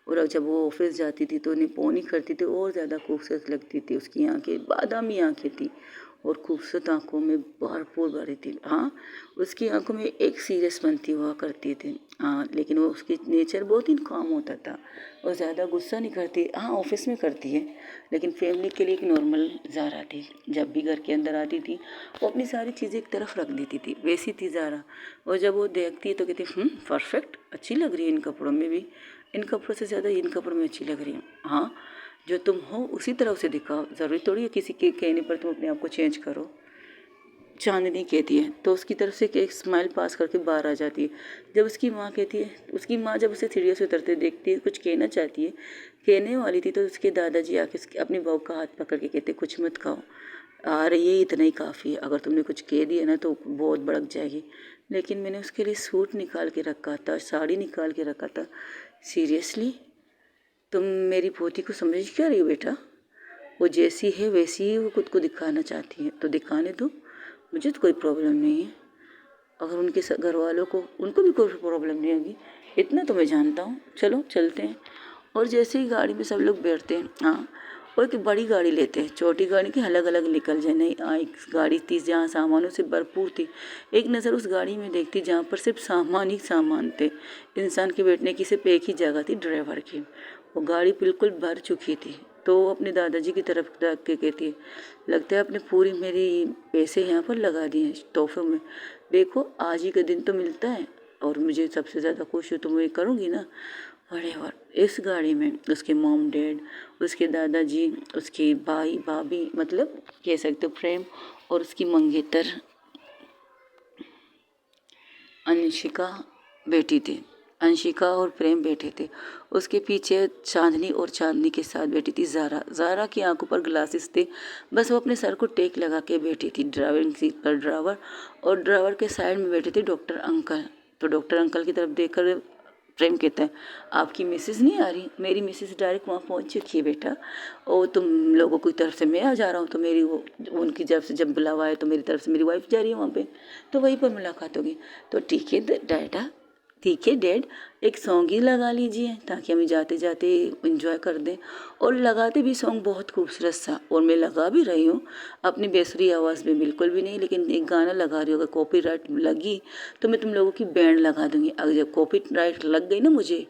और जब वो ऑफिस जाती थी तो निपोनी करती थी और ज़्यादा खूबसूरत लगती थी। उसकी आंखें बादामी आंखें थी और खूबसूरत आंखों में भरपूर भरी थी। हाँ उसकी आंखों में एक सीरियसपंती हुआ करती थी। हाँ लेकिन वो उसकी नेचर बहुत ही काम होता था, और ज़्यादा गुस्सा नहीं करती। हाँ ऑफिस में करती है, लेकिन फैमिली के लिए एक नॉर्मल ज़ारा थी। जब भी घर के अंदर आती थी वो अपनी सारी चीज़ें एक तरफ रख देती थी, वैसी थी ज़ारा। और जब वो देखती है तो कहती परफेक्ट, अच्छी लग रही है इन कपड़ों में भी, इन कपड़ों से ज़्यादा इन कपड़ों में अच्छी लग रही हूँ। हाँ जो तुम हो उसी तरह उसे दिखाओ, ज़रूरी थोड़ी है किसी के कहने पर तुम अपने आप को चेंज करो। चांदनी कहती है तो उसकी तरफ से एक स्माइल पास करके बाहर आ जाती है। जब उसकी माँ कहती है, उसकी माँ जब उसे सीढ़ियों से उतरते देखती है, कुछ कहना चाहती है, कहने वाली थी, तो उसके दादाजी आके अपनी बहू का हाथ पकड़ के कहते कुछ मत खाओ, आ रही है इतना ही काफ़ी है, अगर तुमने कुछ कह दिया ना तो बहुत भड़क जाएगी। लेकिन मैंने उसके लिए सूट निकाल के रखा था, साड़ी निकाल के रखा था। सीरियसली तुम मेरी पोती को समझ क्या रही हो बेटा? वो जैसी है वैसी ही वो खुद को दिखाना चाहती है, तो दिखाने दो, मुझे तो कोई प्रॉब्लम नहीं है। अगर उनके घर वालों को, उनको भी कोई प्रॉब्लम नहीं होगी, इतना तो मैं जानता हूँ। चलो चलते हैं। और जैसे ही गाड़ी में सब लोग बैठते हैं, हाँ और एक बड़ी गाड़ी लेते हैं, छोटी गाड़ी की अलग अलग निकल जाए नहीं। एक गाड़ी थी जहाँ सामानों से भरपूर थी, एक नज़र उस गाड़ी में देखती जहाँ पर सिर्फ सामान ही सामान थे, इंसान के बैठने की सिर्फ एक ही जगह थी, ड्राइवर की। वो गाड़ी बिल्कुल भर चुकी थी, तो वो अपने दादाजी की तरफ देख के कहती है, लगता है आपने पूरी मेरी पैसे यहाँ पर लगा दिए हैं तोहफे में, देखो आज ही का दिन तो मिलता है और मुझे सबसे ज़्यादा खुश हो तो मैं करूँगी ना। व्हाटएवर। इस गाड़ी में उसके मॉम डैड, उसके दादाजी, उसके भाई भाभी, मतलब कह सकते हो प्रेम, और उसकी मंगेतर अंशिका बैठी थी। अंशिका और प्रेम बैठे थे। उसके पीछे चांदनी, और चांदनी के साथ बैठी थी ज़ारा। ज़ारा की आंखों पर ग्लासेस थे, बस वो अपने सर को टेक लगा के बैठी थी। ड्राइविंग सीट पर ड्राइवर, और ड्राइवर के साइड में बैठे थे डॉक्टर अंकल। तो डॉक्टर अंकल की तरफ देखकर प्रेम कहता है, आपकी मिसेज नहीं आ रही? मेरी मिसेज डायरेक्ट वहाँ पहुँच चुकी है बेटा, और तुम लोगों की तरफ से मैं आ जा रहा हूँ, तो मेरी वो उनकी तरफ से जब बुलावा है तो मेरी तरफ से मेरी वाइफ जा रही है वहाँ पे, तो वहीं पर मुलाकात होगी। तो ठीक है डैडा, ठीक है डैड, एक सॉन्ग ही लगा लीजिए ताकि हम जाते जाते इंजॉय कर दें। और लगाते भी सॉन्ग बहुत खूबसूरत सा, और मैं लगा भी रही हूँ अपनी बेसुरी आवाज़ में, बिल्कुल भी नहीं, लेकिन एक गाना लगा रही हूँ। अगर कॉपीराइट लगी तो मैं तुम लोगों की बैंड लगा दूंगी। अगर जब कॉपीराइट लग गई ना मुझे,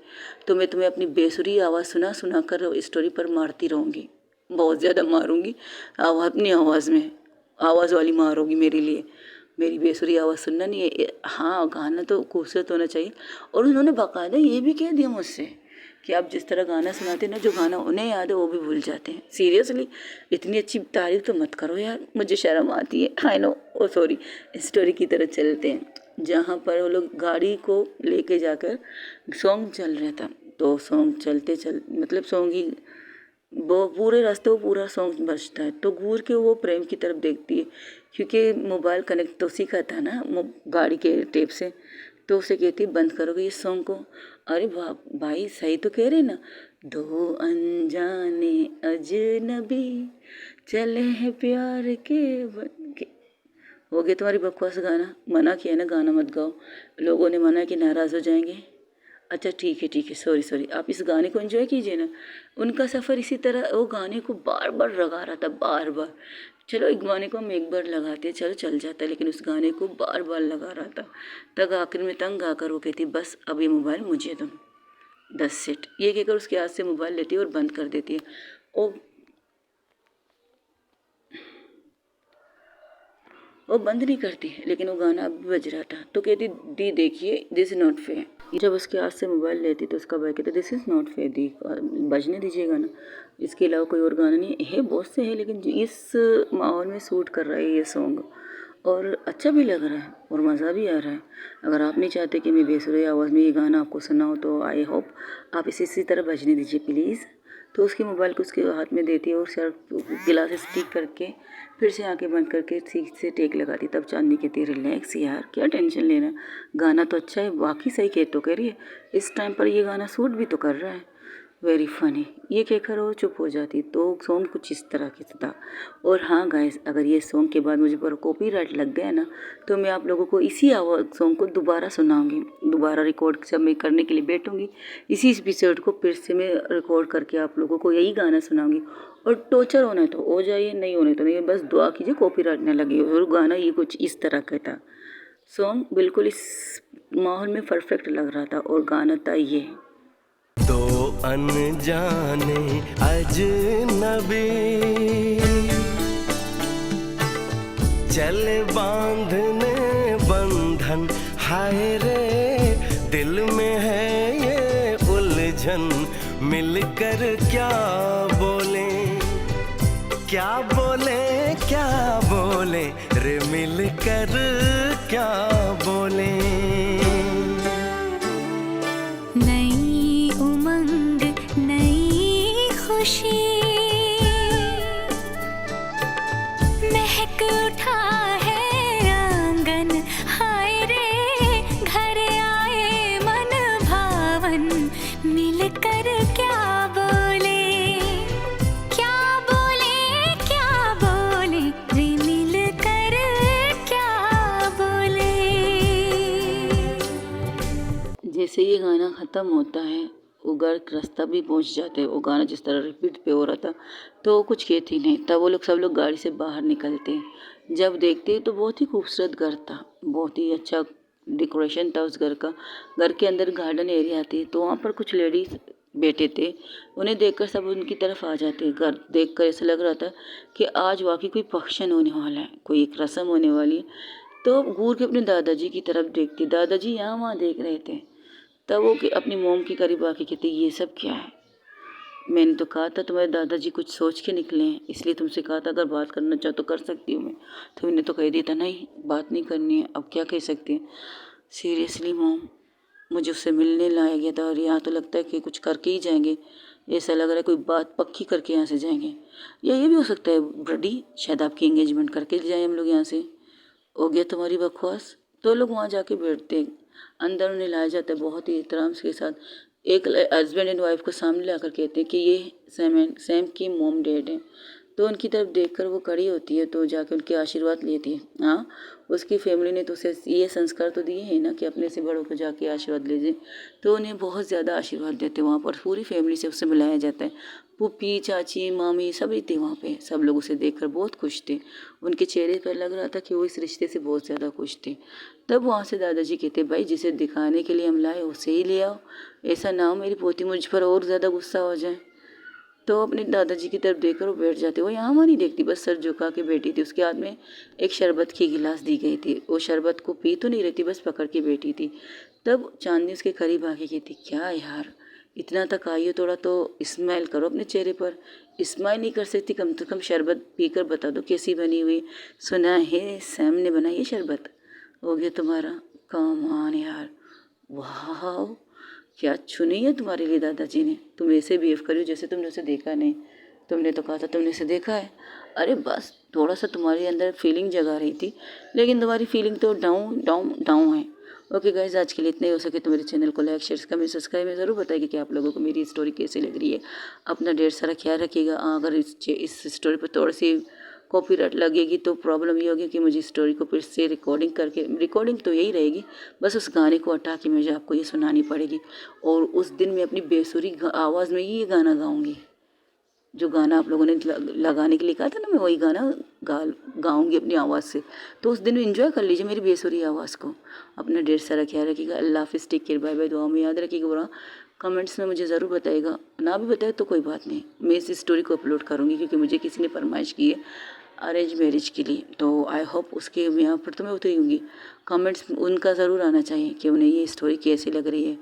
तो मैं तुम्हें अपनी बेसुरी आवाज़ सुना सुना कर स्टोरी पर मारती रहूँगी, बहुत ज़्यादा मारूंगी। अपनी आवाज़ में आवाज़ वाली मारोगी मेरे लिए, मेरी बेसुरी आवाज़ सुनना नहीं है। हाँ, गाना तो खूबसूरत होना चाहिए। और उन्होंने बाकायदा ये भी कह दिया मुझसे कि आप जिस तरह गाना सुनाते हैं ना, जो गाना उन्हें याद है वो भी भूल जाते हैं। सीरियसली, इतनी अच्छी तारीफ तो मत करो यार, मुझे शर्म आती है। I know, oh sorry. Story की तरह चलते हैं जहाँ पर वो लोग गाड़ी को लेके जाकर सॉन्ग चल रहा था। तो सॉन्ग चलते मतलब सॉन्ग ही वो पूरे रास्ते वो पूरा सॉन्ग बजता है। तो घूर के वो प्रेम की तरफ देखती है, क्योंकि मोबाइल कनेक्ट तो उसी का था ना गाड़ी के टेप से। तो उसे कहती बंद करोगे इस सॉन्ग को? अरे भाई सही तो कह रहे ना, दो अनजाने अजनबी चले हैं प्यार के बन के। हो गया तुम्हारी बकवास गाना, मना किया ना गाना मत गाओ, लोगों ने मना कि नाराज़ हो जाएंगे। अच्छा ठीक है, सॉरी सॉरी, आप इस गाने को एंजॉय कीजिए ना। उनका सफ़र इसी तरह, वो गाने को बार बार लगा रहा था, बार बार। चलो एक गाने को हम एक बार लगाते हैं, चलो चल जाता है, लेकिन उस गाने को बार बार लगा रहा था। तब आखिर में तंग आकर वो कहती बस अब ये मोबाइल मुझे दो, 10 सेट, ये कहकर उसके हाथ से मोबाइल लेती है और बंद कर देती है। वो बंद नहीं करती, लेकिन वो गाना अब भी बज रहा था। तो कहती दी देखिए, दिस इज़ नॉट फेयर। जब उसके हाथ से मोबाइल लेती तो उसका भाई कहता दिस इज़ नॉट फेयर दी, बजने दीजिए गाना, इसके अलावा कोई और गाना नहीं है, बहुत से है लेकिन इस माहौल में सूट कर रहा है ये सॉन्ग, और अच्छा भी लग रहा है और मज़ा भी आ रहा है। अगर आप नहीं चाहते कि मैं बेसुरी आवाज़ में ये गाना आपको सुनाऊँ, तो आई होप आप इसी तरह बजने दीजिए प्लीज़। तो उसके मोबाइल को उसके हाथ में देती है और सर गिलास ठीक करके फिर से आंखें बंद करके ठीक से टेक लगाती। तब चांदनी कहती है रिलैक्स यार, क्या टेंशन लेना, गाना तो अच्छा है, बाकी सही कह तो कह रही है, इस टाइम पर ये गाना सूट भी तो कर रहा है, वेरी फनी। ये कहकर वो चुप हो जाती। तो सॉन्ग कुछ इस तरह की था। और हाँ गाइस, अगर ये सॉन्ग के बाद मुझे पर कॉपीराइट लग गया ना, तो मैं आप लोगों को इसी सॉन्ग को दोबारा सुनाऊंगी। दोबारा रिकॉर्ड जब मैं करने के लिए बैठूंगी, इसी एपिसोड को फिर से मैं रिकॉर्ड करके आप लोगों को यही गाना सुनाऊंगी। और टोचर होना तो हो जाइए, नहीं होने तो नहीं, बस दुआ कीजिए कॉपीराइट ना लगे। और गाना ये कुछ इस तरह का था। सॉन्ग बिल्कुल इस माहौल में परफेक्ट लग रहा था, और गाना था ये, दो अनजाने अजनबी चले बांधने बंधन, हाय रे दिल में है ये उलझन, मिलकर क्या बोले, क्या बोले, क्या बोले रे, मिलकर क्या बोले। नई उमंग नई खुशी महक उठा है आंगन, हाय रे घर आए मन भावन, मिलकर क्या बोले, क्या बोले, क्या बोले रे, मिलकर क्या बोले। जैसे ये गाना ख़त्म होता है, वो घर रास्ता भी पहुंच जाते हैं। वो गाना जिस तरह रिपीट पे हो रहा था, तो वो कुछ कहती नहीं। तब वो लोग सब लोग गाड़ी से बाहर निकलते हैं। जब देखते हैं तो बहुत ही खूबसूरत घर था, बहुत ही अच्छा डेकोरेशन था उस घर का। घर के अंदर गार्डन एरिया थी, तो वहाँ पर कुछ लेडीज़ बैठे थे। उन्हें देखकर सब उनकी तरफ आ जाते। घर देखकर ऐसा लग रहा था कि आज वाकई कोई फंक्शन होने वाला है, कोई एक रस्म होने वाली है। तो घूर के अपने दादाजी की तरफ देखती। दादाजी यहाँ वहाँ देख रहे थे। तब वो अपनी मोम के करीब आके कहती ये सब क्या है। मैंने तो कहा था तुम्हारे दादाजी कुछ सोच के निकले हैं, इसलिए तुमसे कहा था अगर बात करना चाहो तो कर सकती हूँ मैं। तुमने तो कह दिया था नहीं बात नहीं करनी है, अब क्या कह सकते हैं। सीरियसली मोम, मुझे उससे मिलने लाया गया था और यहाँ तो लगता है कि कुछ करके ही जाएंगे। ऐसा लग रहा है कोई बात पक्की करके यहाँ से जाएंगे, या ये भी हो सकता है ब्रडी शायद आपकी एंगेजमेंट करके जाए हम लोग यहाँ से। हो गया तुम्हारी बकवास। तो लोग वहाँ जाके बैठते हैं, अंदर उन्हें लाया जाता है बहुत ही एहतराम के साथ। एक हस्बैंड एंड वाइफ को सामने लाकर कहते हैं कि ये सैम की मोम डैड हैं। तो उनकी तरफ देखकर वो खड़ी होती है, तो जाके उनके आशीर्वाद लेती है। हाँ, उसकी फैमिली ने तो उसे ये संस्कार तो दिए हैं ना कि अपने से बड़ों को जाके आशीर्वाद लीजिए। तो उन्हें बहुत ज़्यादा आशीर्वाद देते हैं, वहाँ पर पूरी फैमिली से उससे मिलाया जाता है। पुप्पी, चाची, मामी सभी थे वहाँ पे। सब लोग उसे देखकर बहुत खुश थे, उनके चेहरे पर लग रहा था कि वो इस रिश्ते से बहुत ज़्यादा खुश थे। तब वहाँ से दादाजी कहते भाई जिसे दिखाने के लिए हम लाए उसे ही ले आओ, ऐसा ना हो मेरी पोती मुझ पर और ज़्यादा गुस्सा हो जाए। तो अपने दादाजी की तरफ देखकर वो बैठ जाते। वो यहाँ वहाँ नहीं देखती, बस सर झुका के बैठी थी। उसके हाथ में एक शरबत की गिलास दी गई थी, वो शरबत को पी तो नहीं रही थी, बस पकड़ के बैठी थी। तब चांदनी उसके करीब आके कहती क्या यार इतना तक आई हो, थोड़ा तो स्माइल करो अपने चेहरे पर। स्माइल नहीं कर सकती, कम से कम शरबत पीकर बता दो कैसी बनी हुई। सुना है सैम ने बनाई है शरबत। हो गया तुम्हारा काम ऑन यार, वाह क्या चुनी है तुम्हारे लिए दादाजी ने। तुम ऐसे बिहेव करो जैसे तुमने उसे देखा नहीं। तुमने तो कहा था तुमने उसे देखा है। अरे बस थोड़ा सा तुम्हारे अंदर फीलिंग जगा रही थी, लेकिन तुम्हारी फीलिंग तो डाउन डाउन डाउन है। ओके गाइज, आज के लिए इतना ही। हो सके तो मेरे चैनल को लाइक शेयर कमेंट सब्सक्राइब में ज़रूर बताइए कि आप लोगों को मेरी स्टोरी कैसी लग रही है। अपना ढेर सारा ख्याल रखिएगा। अगर इस स्टोरी पर थोड़ी सी कॉपीराइट लगेगी तो प्रॉब्लम ये होगी कि मुझे स्टोरी को फिर से रिकॉर्डिंग तो यही रहेगी, बस उस गाने को हटा के मुझे आपको ये सुनानी पड़ेगी। और उस दिन मैं अपनी बेसुरी आवाज़ में ही ये गाना गाऊंगी। जो गाना आप लोगों ने लगाने के लिए कहा था ना, मैं वही गाना गाऊंगी अपनी आवाज़ से। तो उस दिन एंजॉय कर लीजिए मेरी बेसुरी आवाज़ को। अपना ढेर सारा ख्याल रखिएगा। अल्लाह हाफिज़, टेक केयर, बाय बाय। दुआ में याद रखिएगा। बुरा कमेंट्स में मुझे ज़रूर बताइएगा, ना भी बताए तो कोई बात नहीं, मैं इस स्टोरी को अपलोड करूँगी क्योंकि मुझे किसी ने फरमाइश की है अरेंज मैरिज के लिए। तो आई होप उसके यहाँ पर तो मैं उतरी होंगी। कमेंट्स उनका ज़रूर आना चाहिए कि उन्हें ये स्टोरी कैसी लग रही है।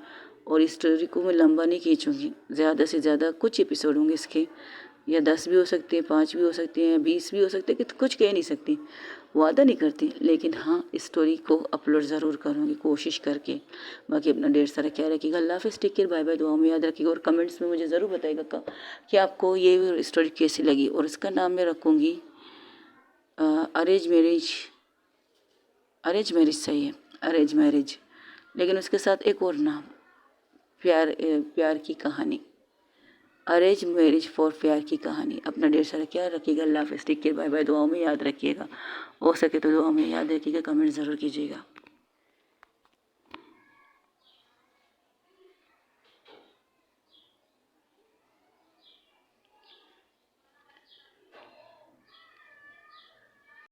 और इस स्टोरी को मैं लंबा नहीं खींचूँगी, ज़्यादा से ज़्यादा कुछ एपिसोड होंगे इसके, या 10 भी हो सकते हैं, 5 भी हो सकते हैं, 20 भी हो सकते हैं, कि कुछ कह नहीं सकती, वादा नहीं करती, लेकिन हाँ स्टोरी को अपलोड ज़रूर करूँगी कोशिश करके। बाकी अपना ढेर सारा ख्याल रखिएगा। अल्लाह हाफिज़, टेक केयर, बाय बाय। दुआ में याद रखिएगा और कमेंट्स में मुझे ज़रूर बताइएगा कि आपको ये स्टोरी कैसी लगी। और इसका नाम मैं रखूँगी अरेंज मैरिज सही है, अरेंज मैरिज, लेकिन उसके साथ एक और नाम, प्यार की कहानी, अरेंज मैरिज फॉर प्यार की कहानी। अपना ढेर सारा ख्याल रखिएगा। अल्लाह हाफिज़, टेक केयर, बाय बाय। दुआओं में याद रखिएगा, हो सके तो दुआओं में याद रखिएगा, कमेंट ज़रूर कीजिएगा।